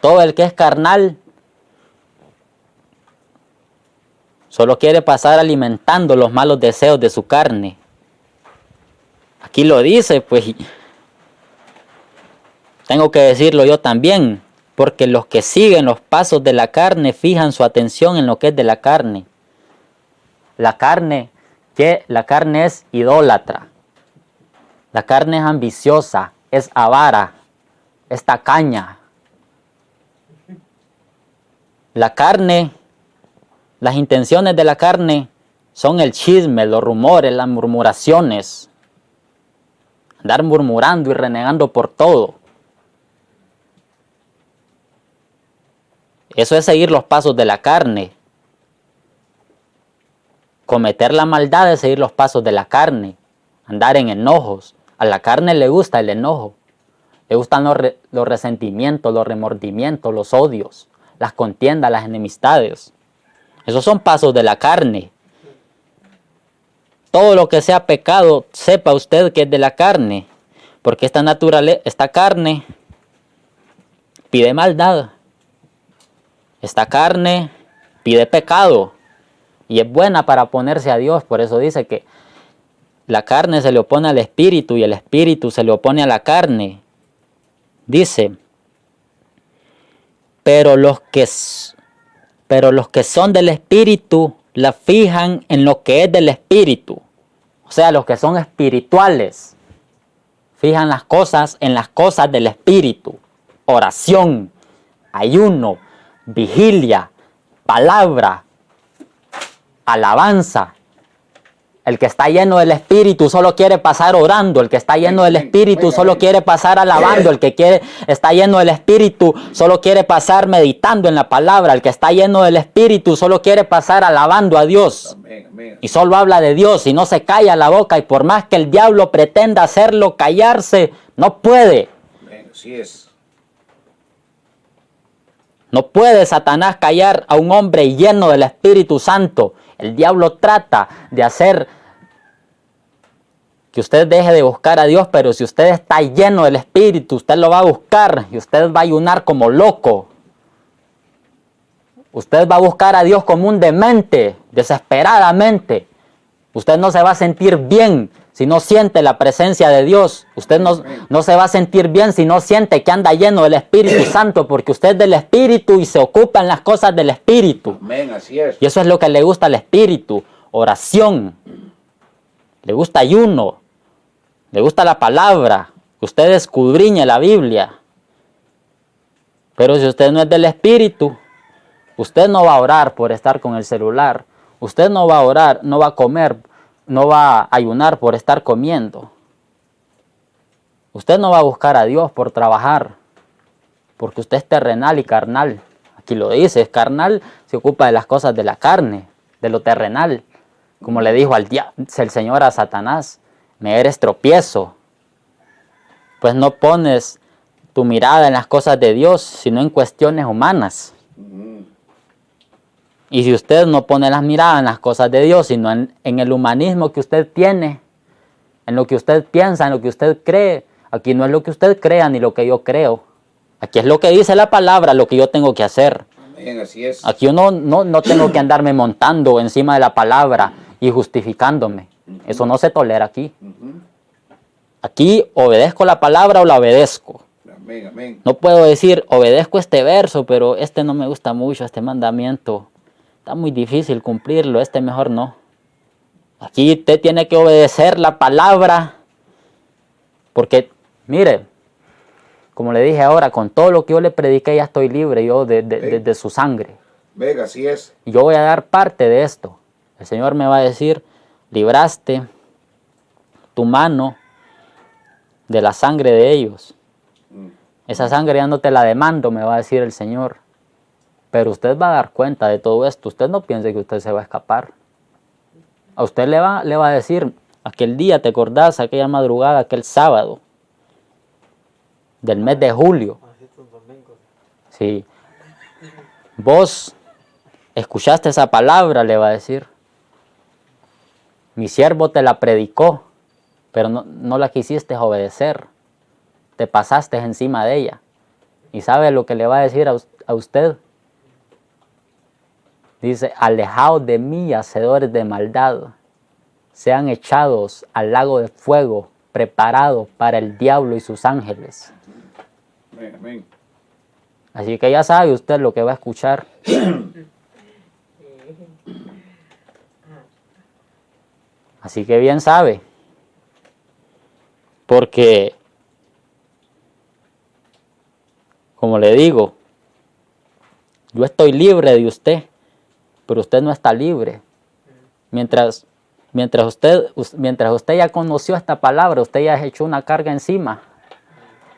Todo el que es carnal solo quiere pasar alimentando los malos deseos de su carne. Aquí lo dice, pues tengo que decirlo yo también, porque los que siguen los pasos de la carne fijan su atención en lo que es de la carne. La carne es idólatra. La carne es ambiciosa, es avara, es tacaña. La carne, las intenciones de la carne son el chisme, los rumores, las murmuraciones. Andar murmurando y renegando por todo. Eso es seguir los pasos de la carne. Cometer la maldad es seguir los pasos de la carne. Andar en enojos. A la carne le gusta el enojo. Le gustan los resentimientos, los remordimientos, los odios, las contiendas, las enemistades. Esos son pasos de la carne. Todo lo que sea pecado, sepa usted que es de la carne. Porque esta carne pide maldad. Esta carne pide pecado. Y es buena para oponerse a Dios. Por eso dice que la carne se le opone al espíritu y el espíritu se le opone a la carne. Dice, pero los que son del espíritu la fijan en lo que es del espíritu. O sea, los que son espirituales fijan las cosas en las cosas del espíritu. Oración, ayuno, vigilia, palabra, alabanza. El que está lleno del Espíritu solo quiere pasar orando. El que está lleno del Espíritu solo quiere pasar alabando. El que está lleno del Espíritu solo quiere pasar meditando en la palabra. El que está lleno del Espíritu solo quiere pasar alabando a Dios. Y solo habla de Dios y no se calla la boca. Y por más que el diablo pretenda hacerlo callarse, no puede. Así es. No puede Satanás callar a un hombre lleno del Espíritu Santo. El diablo trata de hacer que usted deje de buscar a Dios, pero si usted está lleno del Espíritu, usted lo va a buscar y usted va a ayunar como loco. Usted va a buscar a Dios como un demente, desesperadamente. Usted no se va a sentir bien si no siente la presencia de Dios. Usted no se va a sentir bien si no siente que anda lleno del Espíritu Santo, porque usted es del Espíritu y se ocupa en las cosas del Espíritu. Amén, así es. Y eso es lo que le gusta al Espíritu. Oración. Le gusta ayuno. Le gusta la palabra. Usted escudriñe la Biblia. Pero si usted no es del Espíritu, usted no va a orar por estar con el celular. Usted no va a orar, no va a comer, no va a ayunar por estar comiendo. Usted no va a buscar a Dios por trabajar, porque usted es terrenal y carnal. Aquí lo dice, es carnal, se ocupa de las cosas de la carne, de lo terrenal. Como le dijo el Señor a Satanás, me eres tropiezo. Pues no pones tu mirada en las cosas de Dios, sino en cuestiones humanas. Y si usted no pone las miradas en las cosas de Dios, sino en el humanismo que usted tiene, en lo que usted piensa, en lo que usted cree, aquí no es lo que usted crea ni lo que yo creo. Aquí es lo que dice la palabra, lo que yo tengo que hacer. Amén, así es. Aquí yo no tengo que andarme montando encima de la palabra y justificándome. Eso no se tolera aquí. Aquí obedezco la palabra o la obedezco. Amén, amén. No puedo decir, obedezco este verso, pero este no me gusta mucho, este mandamiento. Está muy difícil cumplirlo, este mejor no. Aquí usted tiene que obedecer la palabra. Porque, mire, como le dije ahora, con todo lo que yo le prediqué ya estoy libre yo de su sangre. Venga, así es. Y yo voy a dar parte de esto. El Señor me va a decir, libraste tu mano de la sangre de ellos. Esa sangre ya no te la demando, me va a decir el Señor. Pero usted va a dar cuenta de todo esto. Usted no piense que usted se va a escapar. A usted le va a decir, aquel día, ¿te acordás? Aquella madrugada, aquel sábado del mes de julio. Sí. Vos escuchaste esa palabra, le va a decir. Mi siervo te la predicó, pero no la quisiste obedecer. Te pasaste encima de ella. ¿Y sabe lo que le va a decir a usted? Dice, alejaos de mí, hacedores de maldad. Sean echados al lago de fuego, preparado para el diablo y sus ángeles. Amén. Así que ya sabe usted lo que va a escuchar. Así que bien sabe. Porque, como le digo, yo estoy libre de usted, pero usted no está libre. Mientras usted ya conoció esta palabra, usted ya echó una carga encima.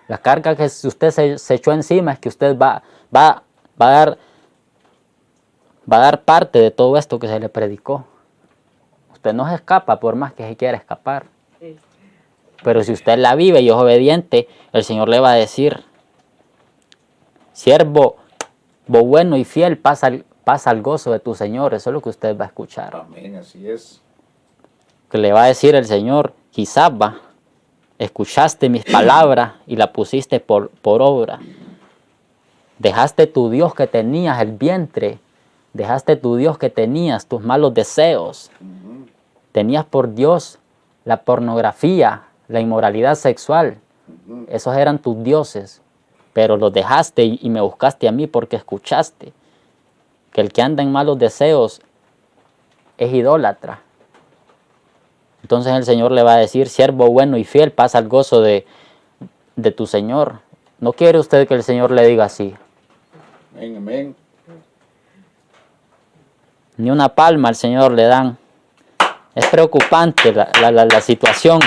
La carga que usted se echó encima es que usted va a dar parte de todo esto que se le predicó. Usted no se escapa por más que se quiera escapar. Pero si usted la vive y es obediente, el Señor le va a decir, siervo, vos bueno y fiel, pasa al gozo de tu Señor. Eso es lo que usted va a escuchar. Amén, así es. Que le va a decir el Señor, quizás escuchaste mis palabras y la pusiste por obra. Dejaste tu Dios que tenías el vientre. Dejaste tu Dios que tenías tus malos deseos. Tenías por Dios la pornografía, la inmoralidad sexual. Esos eran tus dioses. Pero los dejaste y me buscaste a mí porque escuchaste que el que anda en malos deseos es idólatra. Entonces el Señor le va a decir, siervo bueno y fiel, pasa al gozo de tu Señor. ¿No quiere usted que el Señor le diga así? Amén, amén. Ni una palma al Señor le dan. Es preocupante la situación.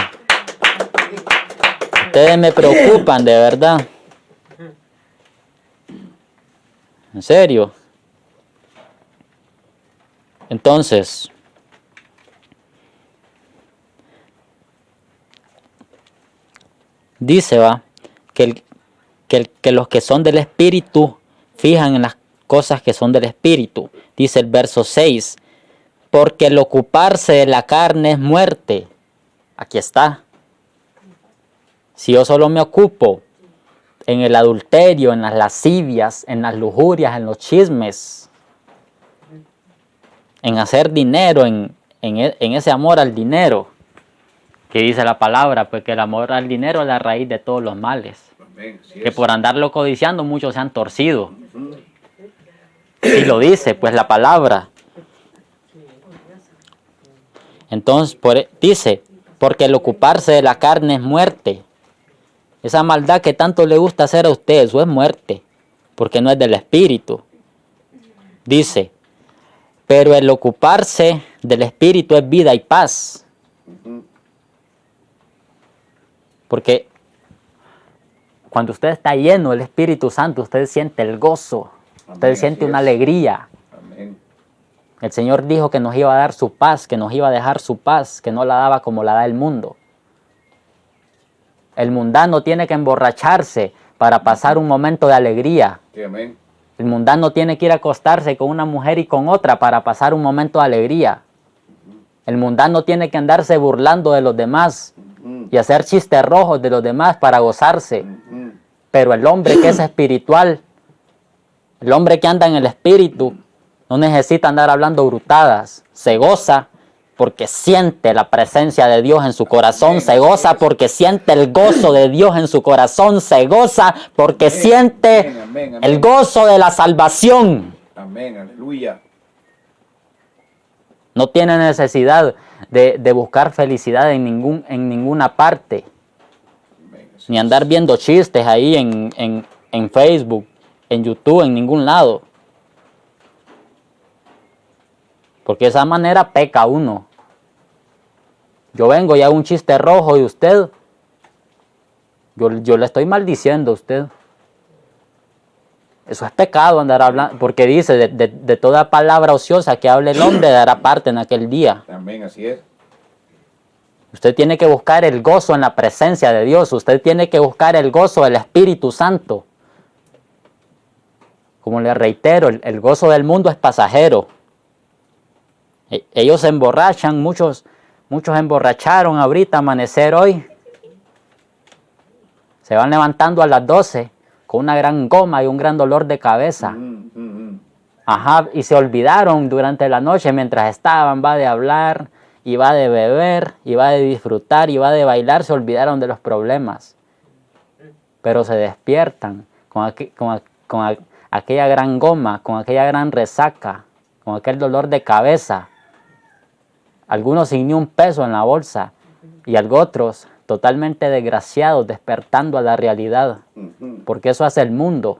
Ustedes me preocupan de verdad. En serio. Entonces, dice que los que son del Espíritu fijan en las cosas que son del Espíritu. Dice el verso 6, porque el ocuparse de la carne es muerte. Aquí está. Si yo solo me ocupo en el adulterio, en las lascivias, en las lujurias, en los chismes, en hacer dinero, en ese amor al dinero, que dice la palabra, pues que el amor al dinero es la raíz de todos los males. Amén, que por andarlo codiciando muchos se han torcido. Y lo dice, pues la palabra. Entonces, dice, porque el ocuparse de la carne es muerte. Esa maldad que tanto le gusta hacer a usted, eso es muerte, porque no es del Espíritu. Dice, pero el ocuparse del Espíritu es vida y paz. Porque cuando usted está lleno del Espíritu Santo, usted siente el gozo, usted siente una alegría. Amén. El Señor dijo que nos iba a dar su paz, que nos iba a dejar su paz, que no la daba como la da el mundo. El mundano tiene que emborracharse para pasar un momento de alegría. Sí, amén. El mundano tiene que ir a acostarse con una mujer y con otra para pasar un momento de alegría. El mundano tiene que andarse burlando de los demás y hacer chistes rojos de los demás para gozarse. Pero el hombre que es espiritual, el hombre que anda en el Espíritu, no necesita andar hablando brutadas. Se goza porque siente la presencia de Dios en su corazón, se goza porque siente el gozo de Dios en su corazón, se goza porque siente el gozo de la salvación. Amén, aleluya. No tiene necesidad de buscar felicidad en ninguna parte, ni andar viendo chistes ahí en Facebook, en YouTube, en ningún lado. Porque de esa manera peca uno. Yo vengo y hago un chiste rojo y usted Yo le estoy maldiciendo a usted. Eso es pecado andar hablando, porque dice, de toda palabra ociosa que hable el hombre dará parte en aquel día. Amén, así es. Usted tiene que buscar el gozo en la presencia de Dios. Usted tiene que buscar el gozo del Espíritu Santo. Como le reitero, el gozo del mundo es pasajero. Ellos se emborrachan, muchos emborracharon ahorita, amanecer hoy. Se van levantando a las 12 con una gran goma y un gran dolor de cabeza. Ajá, y se olvidaron durante la noche mientras estaban, va de hablar, y va de beber, y va de disfrutar, y va de bailar, se olvidaron de los problemas. Pero se despiertan con aquella gran goma, con aquella gran resaca, con aquel dolor de cabeza. Algunos sin ni un peso en la bolsa, y otros totalmente desgraciados, despertando a la realidad. Porque eso hace el mundo,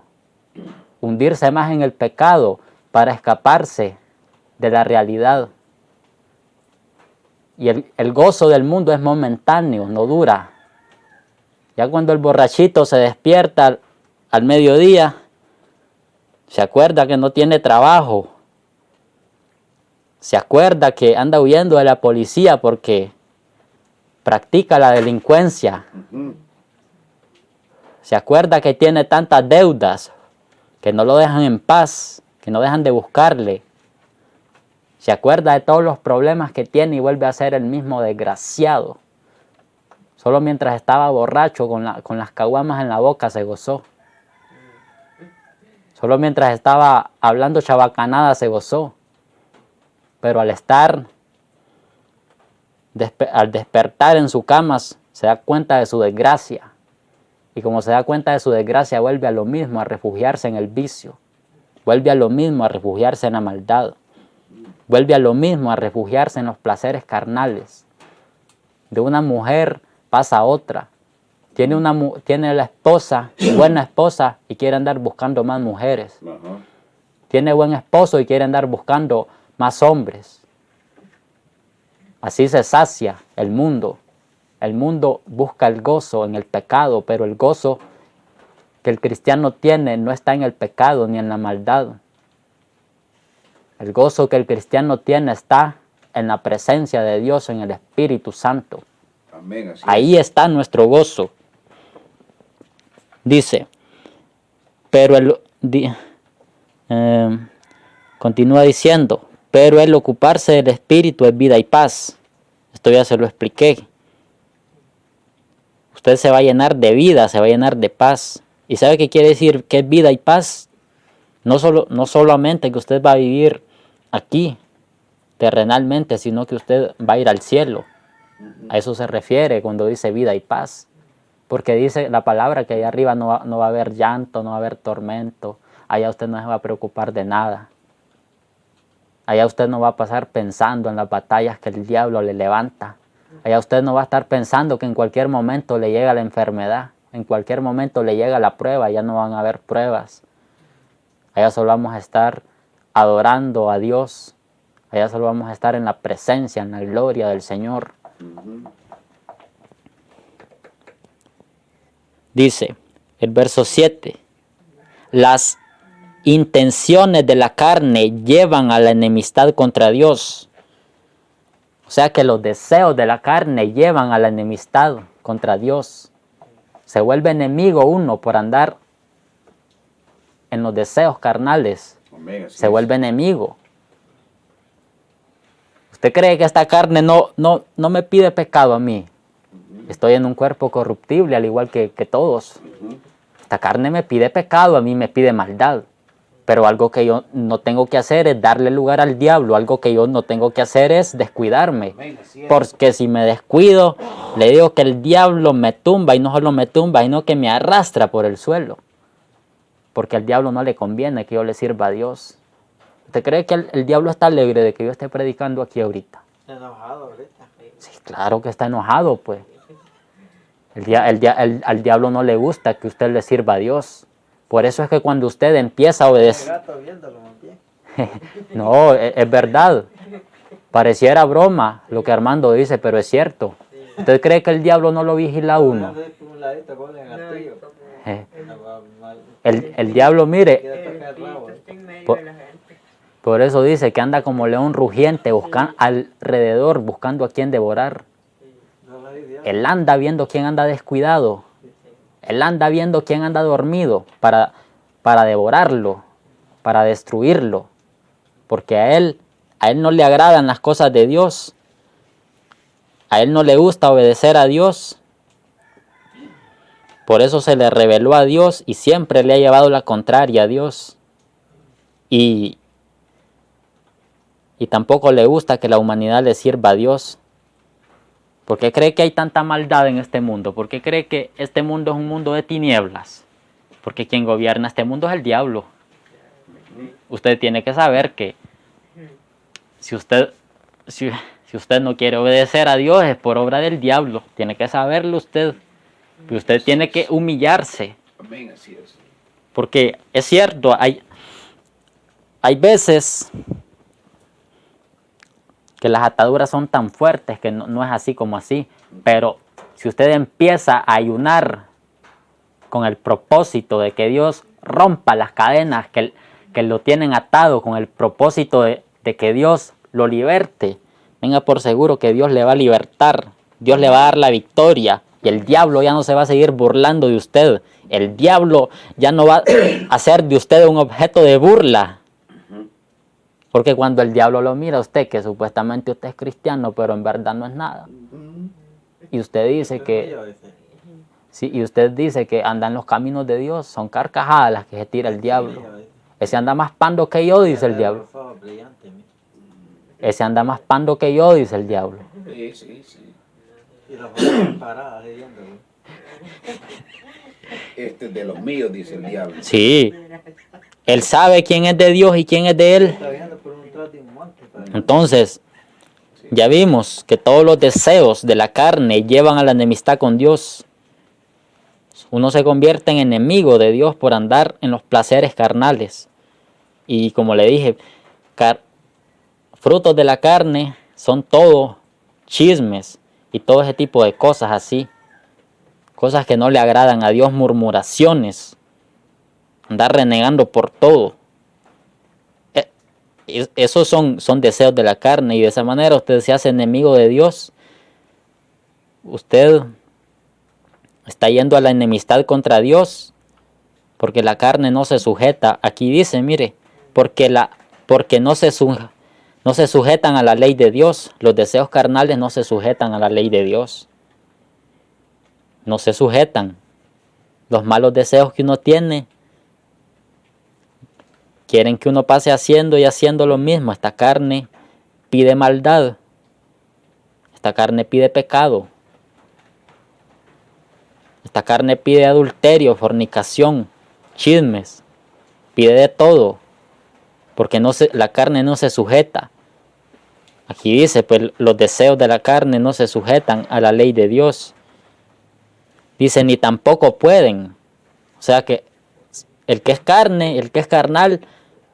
hundirse más en el pecado para escaparse de la realidad. Y el gozo del mundo es momentáneo, no dura. Ya cuando el borrachito se despierta al mediodía, se acuerda que no tiene trabajo, se acuerda que anda huyendo de la policía porque practica la delincuencia, se acuerda que tiene tantas deudas que no lo dejan en paz, que no dejan de buscarle. Se acuerda de todos los problemas que tiene y vuelve a ser el mismo desgraciado. Solo mientras estaba borracho con las caguamas en la boca se gozó. Solo mientras estaba hablando chabacanada se gozó. Pero al despertar en su cama se da cuenta de su desgracia. Y como se da cuenta de su desgracia vuelve a lo mismo, a refugiarse en el vicio. Vuelve a lo mismo, a refugiarse en la maldad. Vuelve a lo mismo, a refugiarse en los placeres carnales. De una mujer pasa a otra. Tiene la esposa, buena esposa, y quiere andar buscando más mujeres. Tiene buen esposo y quiere andar buscando más hombres. Así se sacia el mundo. El mundo busca el gozo en el pecado, pero el gozo que el cristiano tiene no está en el pecado ni en la maldad. El gozo que el cristiano tiene está en la presencia de Dios, en el Espíritu Santo. Amén, así Ahí está nuestro gozo. Dice, pero continúa diciendo, pero el ocuparse del Espíritu es vida y paz. Esto ya se lo expliqué. Usted se va a llenar de vida, se va a llenar de paz. ¿Y sabe qué quiere decir que es vida y paz? No solamente que usted va a vivir aquí, terrenalmente, sino que usted va a ir al cielo. A eso se refiere cuando dice vida y paz. Porque dice la palabra que allá arriba no va a haber llanto, no va a haber tormento. Allá usted no se va a preocupar de nada. Allá usted no va a pasar pensando en las batallas que el diablo le levanta. Allá usted no va a estar pensando que en cualquier momento le llega la enfermedad. En cualquier momento le llega la prueba, ya no van a haber pruebas. Allá solo vamos a estar adorando a Dios. Allá solo vamos a estar en la presencia, en la gloria del Señor. Dice el verso 7. Las intenciones de la carne llevan a la enemistad contra Dios. O sea que los deseos de la carne llevan a la enemistad contra Dios. Se vuelve enemigo uno por andar en los deseos carnales. Se vuelve enemigo. ¿Usted cree que esta carne no me pide pecado a mí? Estoy en un cuerpo corruptible, al igual que todos. Esta carne me pide pecado, a mí me pide maldad. Pero algo que yo no tengo que hacer es darle lugar al diablo. Algo que yo no tengo que hacer es descuidarme. Porque si me descuido, le digo que el diablo me tumba, y no solo me tumba, sino que me arrastra por el suelo. Porque al diablo no le conviene que yo le sirva a Dios. ¿Usted cree que el diablo está alegre de que yo esté predicando aquí ahorita? Está enojado ahorita. Sí, claro que está enojado, pues. Al diablo no le gusta que usted le sirva a Dios. Por eso es que cuando usted empieza a obedecer... No, es verdad. Pareciera broma lo que Armando dice, pero es cierto. ¿Usted cree que el diablo no lo vigila a uno? El diablo, mire, por eso dice que anda como león rugiente, buscando alrededor, buscando a quien devorar. Él anda viendo quién anda descuidado. Él anda viendo quién anda dormido para devorarlo, para destruirlo. Porque a él no le agradan las cosas de Dios. A él no le gusta obedecer a Dios. Por eso se le rebeló a Dios y siempre le ha llevado la contraria a Dios. Y tampoco le gusta que la humanidad le sirva a Dios. ¿Por qué cree que hay tanta maldad en este mundo? ¿Por qué cree que este mundo es un mundo de tinieblas? Porque quien gobierna este mundo es el diablo. Usted tiene que saber que si usted no quiere obedecer a Dios es por obra del diablo. Tiene que saberlo usted. Y usted tiene que humillarse. Amén, así es. Porque es cierto, hay veces que las ataduras son tan fuertes que no es así como así. Pero si usted empieza a ayunar con el propósito de que Dios rompa las cadenas que lo tienen atado, con el propósito de que Dios lo liberte, venga por seguro que Dios le va a libertar. Dios le va a dar la victoria. Y el diablo ya no se va a seguir burlando de usted. El diablo ya no va a hacer de usted un objeto de burla. Porque cuando el diablo lo mira a usted, que supuestamente usted es cristiano, pero en verdad no es nada. Y usted dice que... Sí, y usted dice que anda en los caminos de Dios, son carcajadas las que se tira el diablo. Ese anda más pando que yo, dice el diablo. Ese anda más pando que yo, dice el diablo. Sí. Y los jóvenes paradas leyendo. Este es de los míos, dice el diablo. Sí. Él sabe quién es de Dios y quién es de él. Está viendo por un trato de un monte. Entonces, ya vimos que todos los deseos de la carne llevan a la enemistad con Dios. Uno se convierte en enemigo de Dios por andar en los placeres carnales. Y como le dije, frutos de la carne son todo chismes y todo ese tipo de cosas así. Cosas que no le agradan a Dios, murmuraciones. Andar renegando por todo. Esos son deseos de la carne y de esa manera usted se hace enemigo de Dios. Usted está yendo a la enemistad contra Dios porque la carne no se sujeta. Aquí dice, mire, porque no se sujetan a la ley de Dios. Los deseos carnales no se sujetan a la ley de Dios. No se sujetan. Los malos deseos que uno tiene quieren que uno pase haciendo y haciendo lo mismo. Esta carne pide maldad. Esta carne pide pecado. Esta carne pide adulterio, fornicación, chismes. Pide de todo. Porque la carne no se sujeta. Aquí dice, pues los deseos de la carne no se sujetan a la ley de Dios. Dice, ni tampoco pueden. O sea que el que es carne, el que es carnal,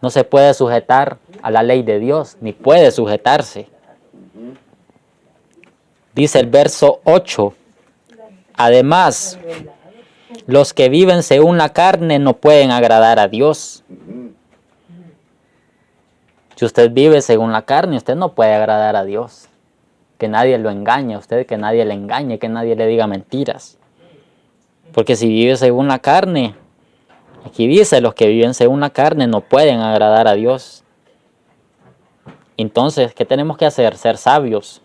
no se puede sujetar a la ley de Dios, ni puede sujetarse. Dice el verso 8. Además, los que viven según la carne no pueden agradar a Dios. Si usted vive según la carne, usted no puede agradar a Dios. Que nadie lo engañe a usted, que nadie le engañe, que nadie le diga mentiras. Porque si vive según la carne, aquí dice, los que viven según la carne no pueden agradar a Dios. Entonces, ¿qué tenemos que hacer? Ser sabios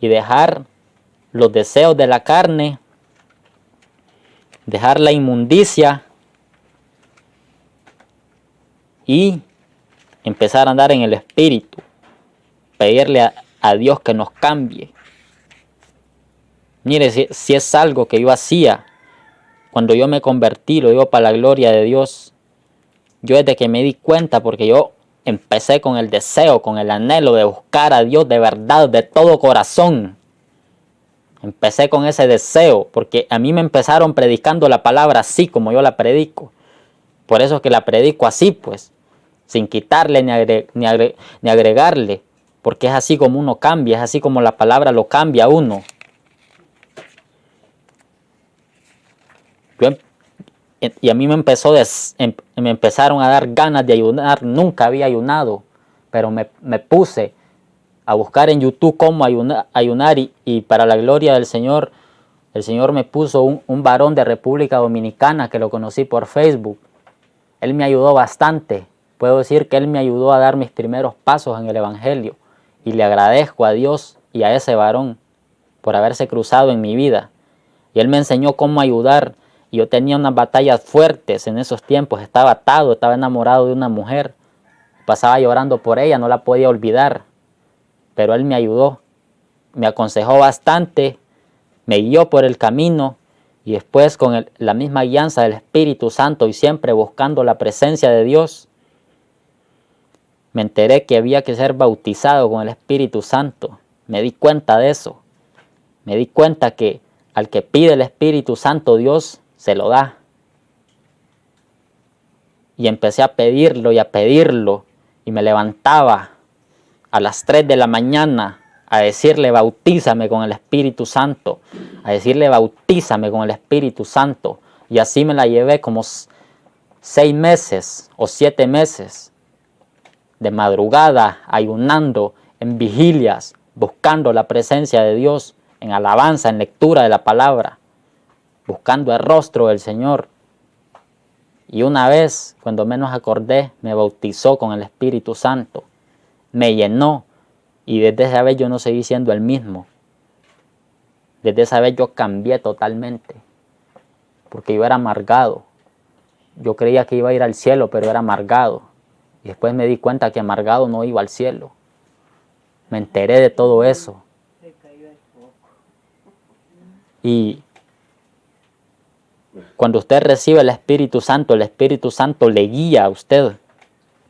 y dejar los deseos de la carne, dejar la inmundicia y empezar a andar en el Espíritu, pedirle a Dios que nos cambie. Mire, si es algo que yo hacía cuando yo me convertí, lo digo para la gloria de Dios, yo desde que me di cuenta, porque yo empecé con el deseo, con el anhelo de buscar a Dios de verdad, de todo corazón. Empecé con ese deseo, porque a mí me empezaron predicando la palabra así como yo la predico. Por eso es que la predico así, pues, sin quitarle ni agregarle, porque es así como uno cambia, es así como la palabra lo cambia a uno. y a mí me empezaron a dar ganas de ayunar. Nunca había ayunado, pero me puse a buscar en YouTube cómo ayunar y para la gloria del Señor, el Señor me puso un varón de República Dominicana que lo conocí por Facebook. Él me ayudó bastante. Puedo decir que él me ayudó a dar mis primeros pasos en el Evangelio. Y le agradezco a Dios y a ese varón por haberse cruzado en mi vida. Y él me enseñó cómo ayudar. Y yo tenía unas batallas fuertes en esos tiempos. Estaba atado, estaba enamorado de una mujer. Pasaba llorando por ella, no la podía olvidar. Pero él me ayudó, me aconsejó bastante, me guió por el camino. Y después con la misma guianza del Espíritu Santo y siempre buscando la presencia de Dios, me enteré que había que ser bautizado con el Espíritu Santo. Me di cuenta de eso. Me di cuenta que al que pide el Espíritu Santo, Dios se lo da. Y empecé a pedirlo y a pedirlo. Y me levantaba a las 3 de la mañana a decirle bautízame con el Espíritu Santo. A decirle bautízame con el Espíritu Santo. Y así me la llevé como 6 meses o 7 meses. De madrugada, ayunando, en vigilias, buscando la presencia de Dios, en alabanza, en lectura de la palabra, buscando el rostro del Señor. Y una vez, cuando menos acordé, me bautizó con el Espíritu Santo, me llenó, y desde esa vez yo no seguí siendo el mismo. Desde esa vez yo cambié totalmente, porque yo era amargado. Yo creía que iba a ir al cielo, pero era amargado. Y después me di cuenta que amargado no iba al cielo. Me enteré de todo eso. Y cuando usted recibe el Espíritu Santo le guía a usted.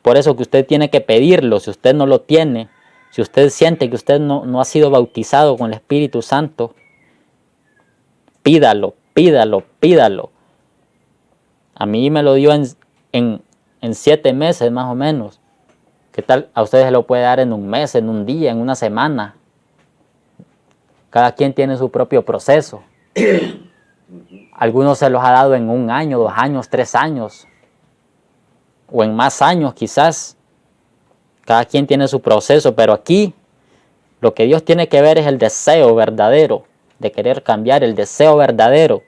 Por eso que usted tiene que pedirlo. Si usted no lo tiene, si usted siente que usted no ha sido bautizado con el Espíritu Santo, pídalo, pídalo, pídalo. A mí me lo dio en 7 meses más o menos. ¿Qué tal? A ustedes se lo puede dar en un mes, en un día, en una semana. Cada quien tiene su propio proceso. Algunos se los ha dado en 1 año, 2 años, 3 años. O en más años quizás. Cada quien tiene su proceso, pero aquí lo que Dios tiene que ver es el deseo verdadero de querer cambiar, el deseo verdadero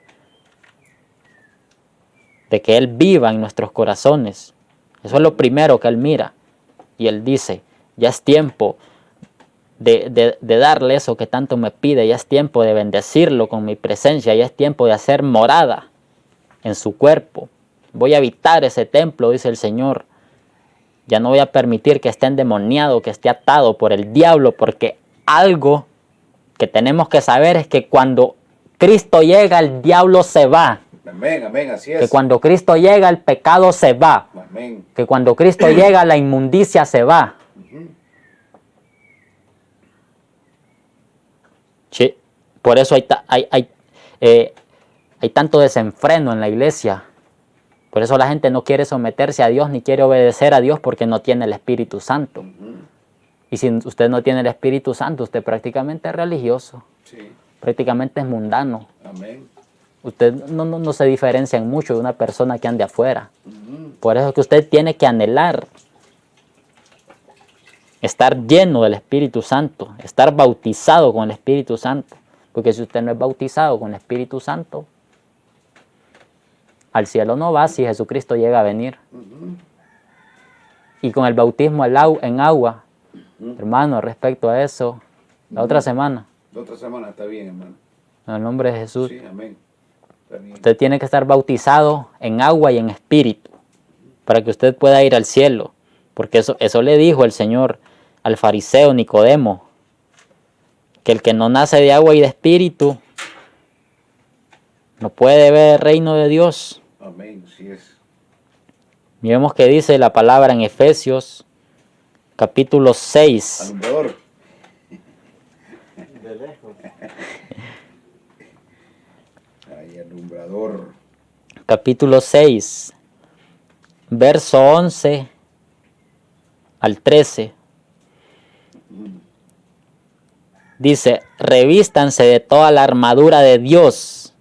de que Él viva en nuestros corazones. Eso es lo primero que Él mira. Y Él dice, ya es tiempo de darle eso que tanto me pide, ya es tiempo de bendecirlo con mi presencia, ya es tiempo de hacer morada en su cuerpo. Voy a habitar ese templo, dice el Señor. Ya no voy a permitir que esté endemoniado, que esté atado por el diablo, porque algo que tenemos que saber es que cuando Cristo llega, el diablo se va. Amén, amén, así es. Que cuando Cristo llega, el pecado se va. Amén. Que cuando Cristo llega, la inmundicia se va. Sí. Por eso hay tanto desenfreno en la iglesia. Por eso la gente no quiere someterse a Dios ni quiere obedecer a Dios porque no tiene el Espíritu Santo. Y si usted no tiene el Espíritu Santo, usted prácticamente es religioso. Sí. Prácticamente es mundano. Amén. Usted no se diferencia en mucho de una persona que ande afuera. Por eso es que usted tiene que anhelar estar lleno del Espíritu Santo, estar bautizado con el Espíritu Santo. Porque si usted no es bautizado con el Espíritu Santo, al cielo no va si Jesucristo llega a venir. Y con el bautismo en agua, hermano, respecto a eso, la otra semana. La otra semana está bien, hermano. En el nombre de Jesús. Sí, amén. Usted tiene que estar bautizado en agua y en espíritu para que usted pueda ir al cielo. Porque eso le dijo el Señor al fariseo Nicodemo, que el que no nace de agua y de espíritu no puede ver el reino de Dios. Amén, así es. Miremos que dice la palabra en Efesios, capítulo 6. Alumbrador. De lejos. Ay, alumbrador. Capítulo 6, verso 11 al 13. Dice, revístanse de toda la armadura de Dios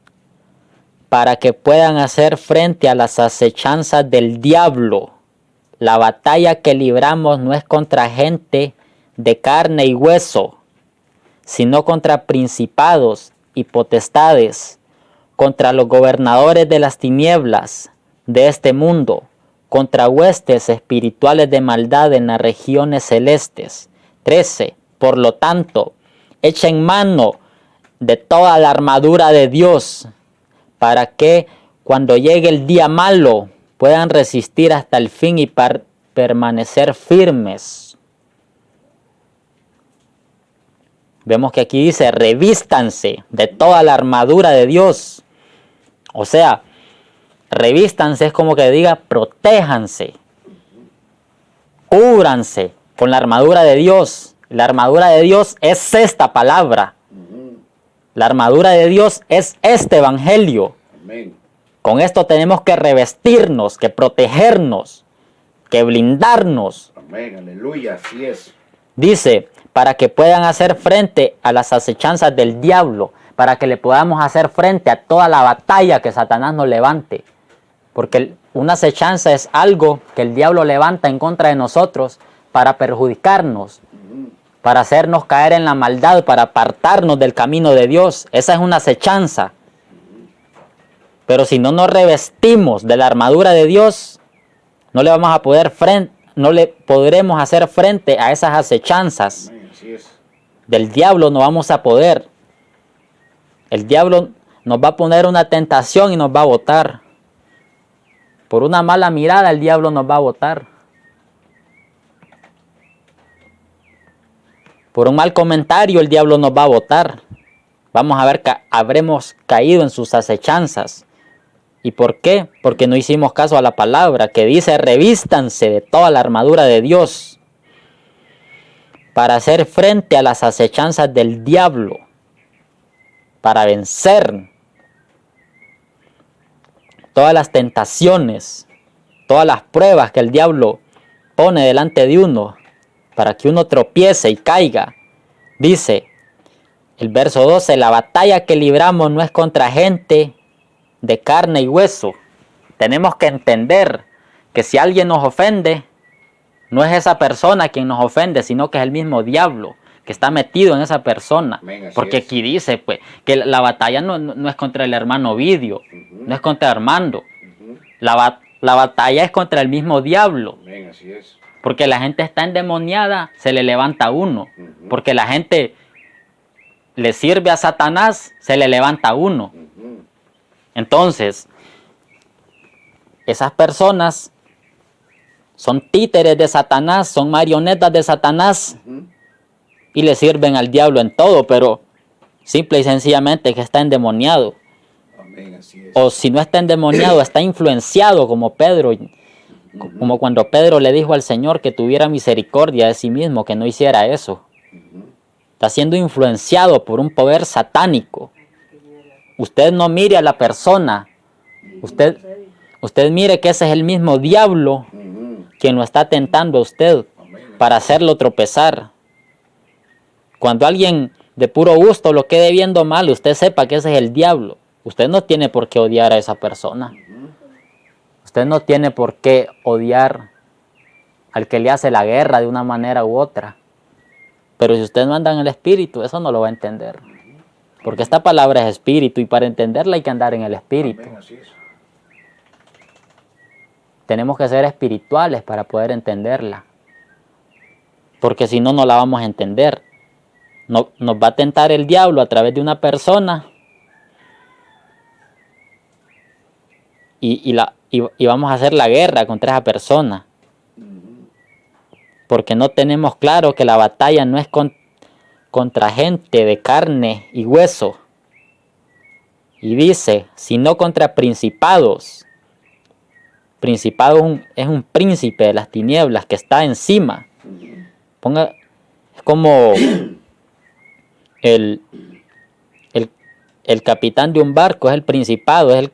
para que puedan hacer frente a las acechanzas del diablo. La batalla que libramos no es contra gente de carne y hueso, sino contra principados y potestades, contra los gobernadores de las tinieblas de este mundo, contra huestes espirituales de maldad en las regiones celestes. 13. Por lo tanto, echen mano de toda la armadura de Dios, para que cuando llegue el día malo puedan resistir hasta el fin y permanecer firmes. Vemos que aquí dice, revístanse de toda la armadura de Dios. O sea, revístanse es como que diga, protéjanse, cúbranse con la armadura de Dios. La armadura de Dios es esta palabra. La armadura de Dios es este evangelio. Amén. Con esto tenemos que revestirnos, que protegernos, que blindarnos. Amén, aleluya, así es. Dice, para que puedan hacer frente a las acechanzas del diablo, para que le podamos hacer frente a toda la batalla que Satanás nos levante. Porque una acechanza es algo que el diablo levanta en contra de nosotros para perjudicarnos, para hacernos caer en la maldad, para apartarnos del camino de Dios. Esa es una acechanza. Pero si no nos revestimos de la armadura de Dios, no le podremos hacer frente a esas acechanzas. Amén, así es. Del diablo no vamos a poder. El diablo nos va a poner una tentación y nos va a botar. Por una mala mirada el diablo nos va a botar. Por un mal comentario el diablo nos va a botar. Vamos a ver que habremos caído en sus acechanzas. ¿Y por qué? Porque no hicimos caso a la palabra que dice, revístanse de toda la armadura de Dios para hacer frente a las acechanzas del diablo, para vencer todas las tentaciones, todas las pruebas que el diablo pone delante de uno, para que uno tropiece y caiga. Dice el verso 12, la batalla que libramos no es contra gente de carne y hueso. Tenemos que entender que si alguien nos ofende, no es esa persona quien nos ofende, sino que es el mismo diablo que está metido en esa persona. Amén, así porque es. aquí dice pues que la batalla no es contra el hermano Ovidio, no es contra Armando. La batalla es contra el mismo diablo. Amén, así es. Porque la gente está endemoniada, se le levanta uno. Porque la gente le sirve a Satanás, se le levanta uno. Entonces, esas personas son títeres de Satanás, son marionetas de Satanás y le sirven al diablo en todo, pero simple y sencillamente que está endemoniado. Amén, así es. O si no está endemoniado, está influenciado como Pedro, como cuando Pedro le dijo al Señor que tuviera misericordia de sí mismo, que no hiciera eso. Está siendo influenciado por un poder satánico. Usted no mire a la persona, usted mire que ese es el mismo diablo quien lo está tentando a usted para hacerlo tropezar. Cuando alguien de puro gusto lo quede viendo mal, usted sepa que ese es el diablo. Usted no tiene por qué odiar a esa persona. Usted no tiene por qué odiar al que le hace la guerra de una manera u otra. Pero si usted no anda en el espíritu, eso no lo va a entender. Porque esta palabra es espíritu y para entenderla hay que andar en el espíritu. Amén, así es. Tenemos que ser espirituales para poder entenderla. Porque si no, no la vamos a entender. Nos va a tentar el diablo a través de una persona y vamos a hacer la guerra contra esa persona. Porque no tenemos claro que la batalla no es contra gente de carne y hueso. Y dice, sino contra principados. Principado es un príncipe de las tinieblas que está encima. Es como el capitán de un barco, es el principado, es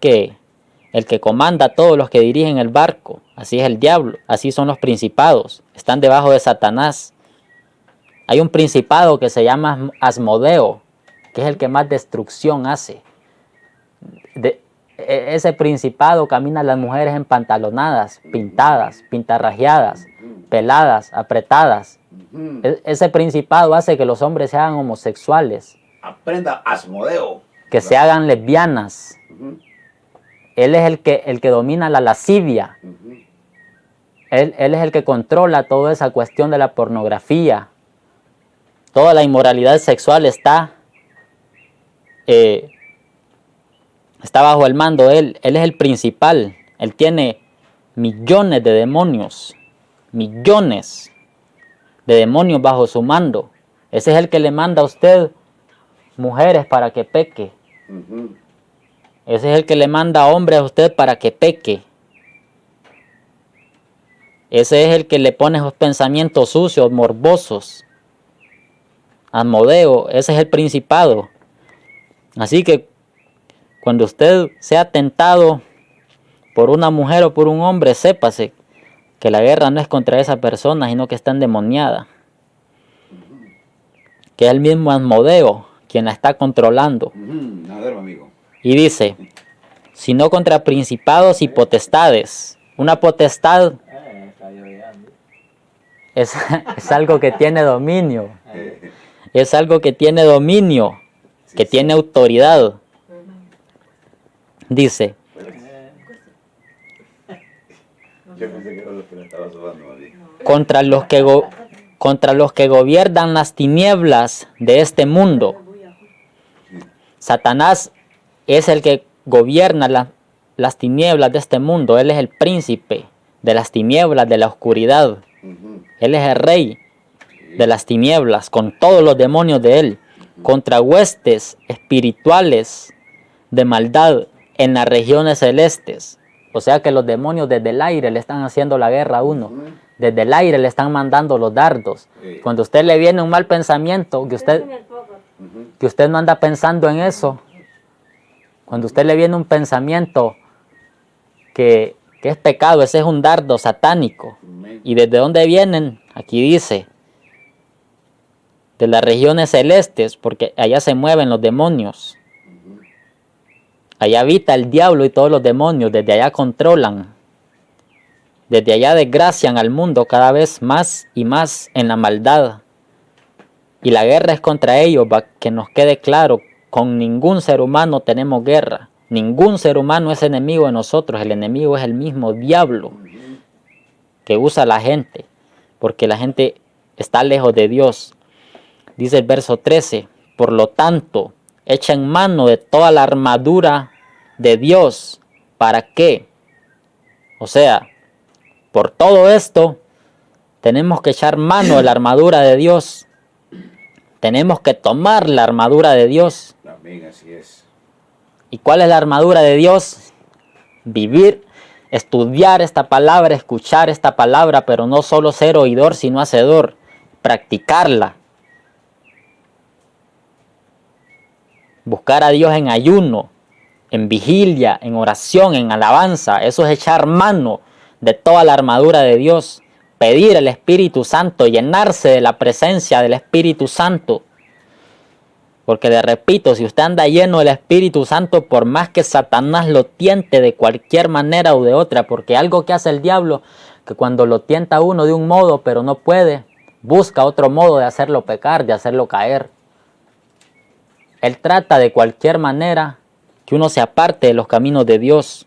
el que comanda a todos los que dirigen el barco. Así es el diablo, así son los principados, están debajo de Satanás. Hay un principado que se llama Asmodeo, que es el que más destrucción hace. ese principado camina las mujeres empantalonadas, pintadas, pintarrajeadas, peladas, apretadas. Ujú. Ese principado hace que los hombres se hagan homosexuales, Aprenda Asmodeo. que se hagan lesbianas. Ujú, Él es el que domina la lascivia. ujú. Él es el que controla toda esa cuestión de la pornografía. Toda la inmoralidad sexual está bajo el mando de él. Él es el principal. Él tiene millones de demonios. Millones de demonios bajo su mando. Ese es el que le manda a usted mujeres para que peque. Ujú. Ese es el que le manda a hombres a usted para que peque. Ese es el que le pone esos pensamientos sucios, morbosos. Asmodeo, ese es el principado. Así que cuando usted sea tentado por una mujer o por un hombre, sépase que la guerra no es contra esa persona, sino que está endemoniada. Que es el mismo Asmodeo quien la está controlando. Ujú. A ver, amigo. Y dice, sino contra principados y potestades. Una potestad Está lloviendo. es algo que tiene dominio. Es algo que tiene dominio, que tiene autoridad. Dice, Yo pensé que era lo que le estaba sobando a mí. contra los que gobiernan las tinieblas de este mundo. Satanás es el que gobierna las tinieblas de este mundo. Él es el príncipe de las tinieblas, de la oscuridad. Ujú. Él es el rey de las tinieblas, con todos los demonios de él, contra huestes espirituales de maldad en las regiones celestes. O sea que los demonios desde el aire le están haciendo la guerra a uno. Ujú. Desde el aire le están mandando los dardos. Sí. Cuando a usted le viene un mal pensamiento, Ujú. que usted no anda pensando en eso, cuando a usted le viene un pensamiento que es pecado, ese es un dardo satánico. Amén. ¿Y desde dónde vienen? Aquí dice, de las regiones celestes, porque allá se mueven los demonios. Ujú. Allá habita el diablo y todos los demonios, desde allá controlan. Desde allá desgracian al mundo cada vez más y más en la maldad. Y la guerra es contra ellos, que nos quede claro, con ningún ser humano tenemos guerra. Ningún ser humano es enemigo de nosotros, el enemigo es el mismo diablo Ujú. que usa a la gente, porque la gente está lejos de Dios. Dice el verso 13, por lo tanto, echen mano de toda la armadura de Dios. ¿Para qué? O sea, por todo esto, tenemos que echar mano de la armadura de Dios. Tenemos que tomar la armadura de Dios. Amén, así es. ¿Y cuál es la armadura de Dios? Vivir, estudiar esta palabra, escuchar esta palabra, pero no solo ser oidor, sino hacedor. Practicarla. Buscar a Dios en ayuno, en vigilia, en oración, en alabanza. Eso es echar mano de toda la armadura de Dios. Pedir al Espíritu Santo, llenarse de la presencia del Espíritu Santo. Porque le repito, si usted anda lleno del Espíritu Santo, por más que Satanás lo tiente de cualquier manera o de otra, porque algo que hace el diablo, que cuando lo tienta a uno de un modo, pero no puede, busca otro modo de hacerlo pecar, de hacerlo caer. Él trata de cualquier manera que uno se aparte de los caminos de Dios.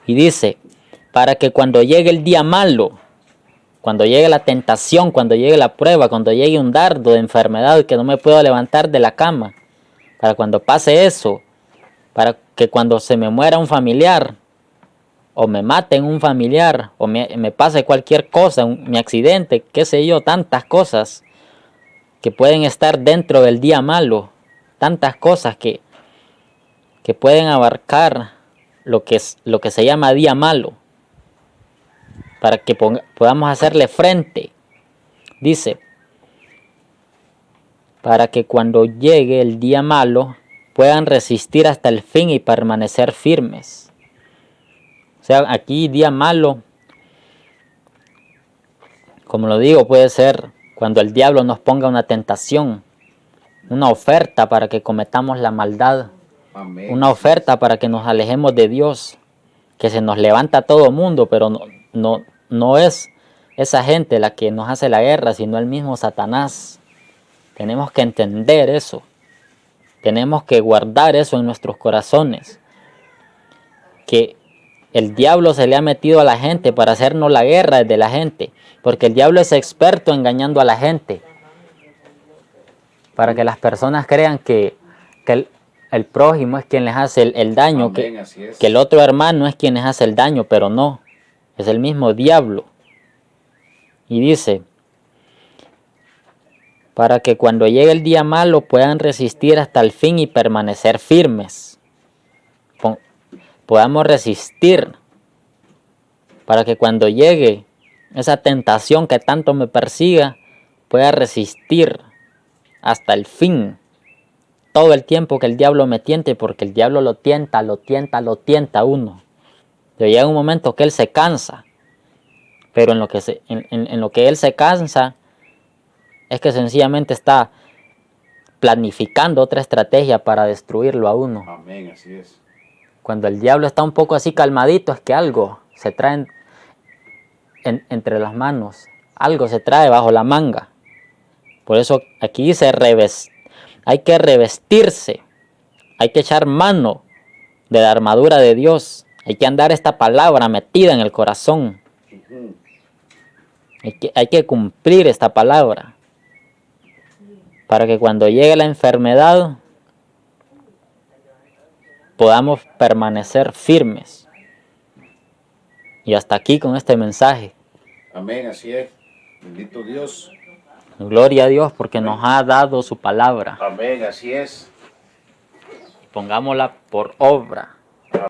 Y dice, para que cuando llegue el día malo, cuando llegue la tentación, cuando llegue la prueba, cuando llegue un dardo de enfermedad que no me puedo levantar de la cama, para cuando pase eso, para que cuando se me muera un familiar, o me maten un familiar, o me pase cualquier cosa, mi accidente, qué sé yo, tantas cosas que pueden estar dentro del día malo, tantas cosas que pueden abarcar lo que se llama día malo, para que podamos hacerle frente. Dice, para que cuando llegue el día malo puedan resistir hasta el fin y permanecer firmes. O sea, aquí día malo, como lo digo, puede ser cuando el diablo nos ponga una tentación, una oferta para que cometamos la maldad, Amén. una oferta para que nos alejemos de Dios, que se nos levanta todo mundo, pero no es esa gente la que nos hace la guerra, sino el mismo Satanás. Tenemos que entender eso. Tenemos que guardar eso en nuestros corazones. Que el diablo se le ha metido a la gente para hacernos la guerra desde la gente. Porque el diablo es experto engañando a la gente. Para que las personas crean que el prójimo es quien les hace el daño. Amén, así es. Que el otro hermano es quien les hace el daño, pero no. Es el mismo diablo. Y dice, para que cuando llegue el día malo puedan resistir hasta el fin y permanecer firmes. Podamos resistir para que cuando llegue esa tentación que tanto me persiga, pueda resistir hasta el fin. Todo el tiempo que el diablo me tiente, porque el diablo lo tienta a uno. Pero llega un momento que él se cansa. Pero en lo que él se cansa es que sencillamente está planificando otra estrategia para destruirlo a uno. Amén, así es. Cuando el diablo está un poco así calmadito, es que algo se trae entre las manos, algo se trae bajo la manga. Por eso aquí dice hay que revestirse, hay que echar mano de la armadura de Dios, hay que andar esta palabra metida en el corazón. Hay que cumplir esta palabra para que cuando llegue la enfermedad podamos permanecer firmes. Y hasta aquí con este mensaje. Amén, así es. Bendito Dios. Gloria a Dios porque nos ha dado su palabra. Amén, así es. Pongámosla por obra.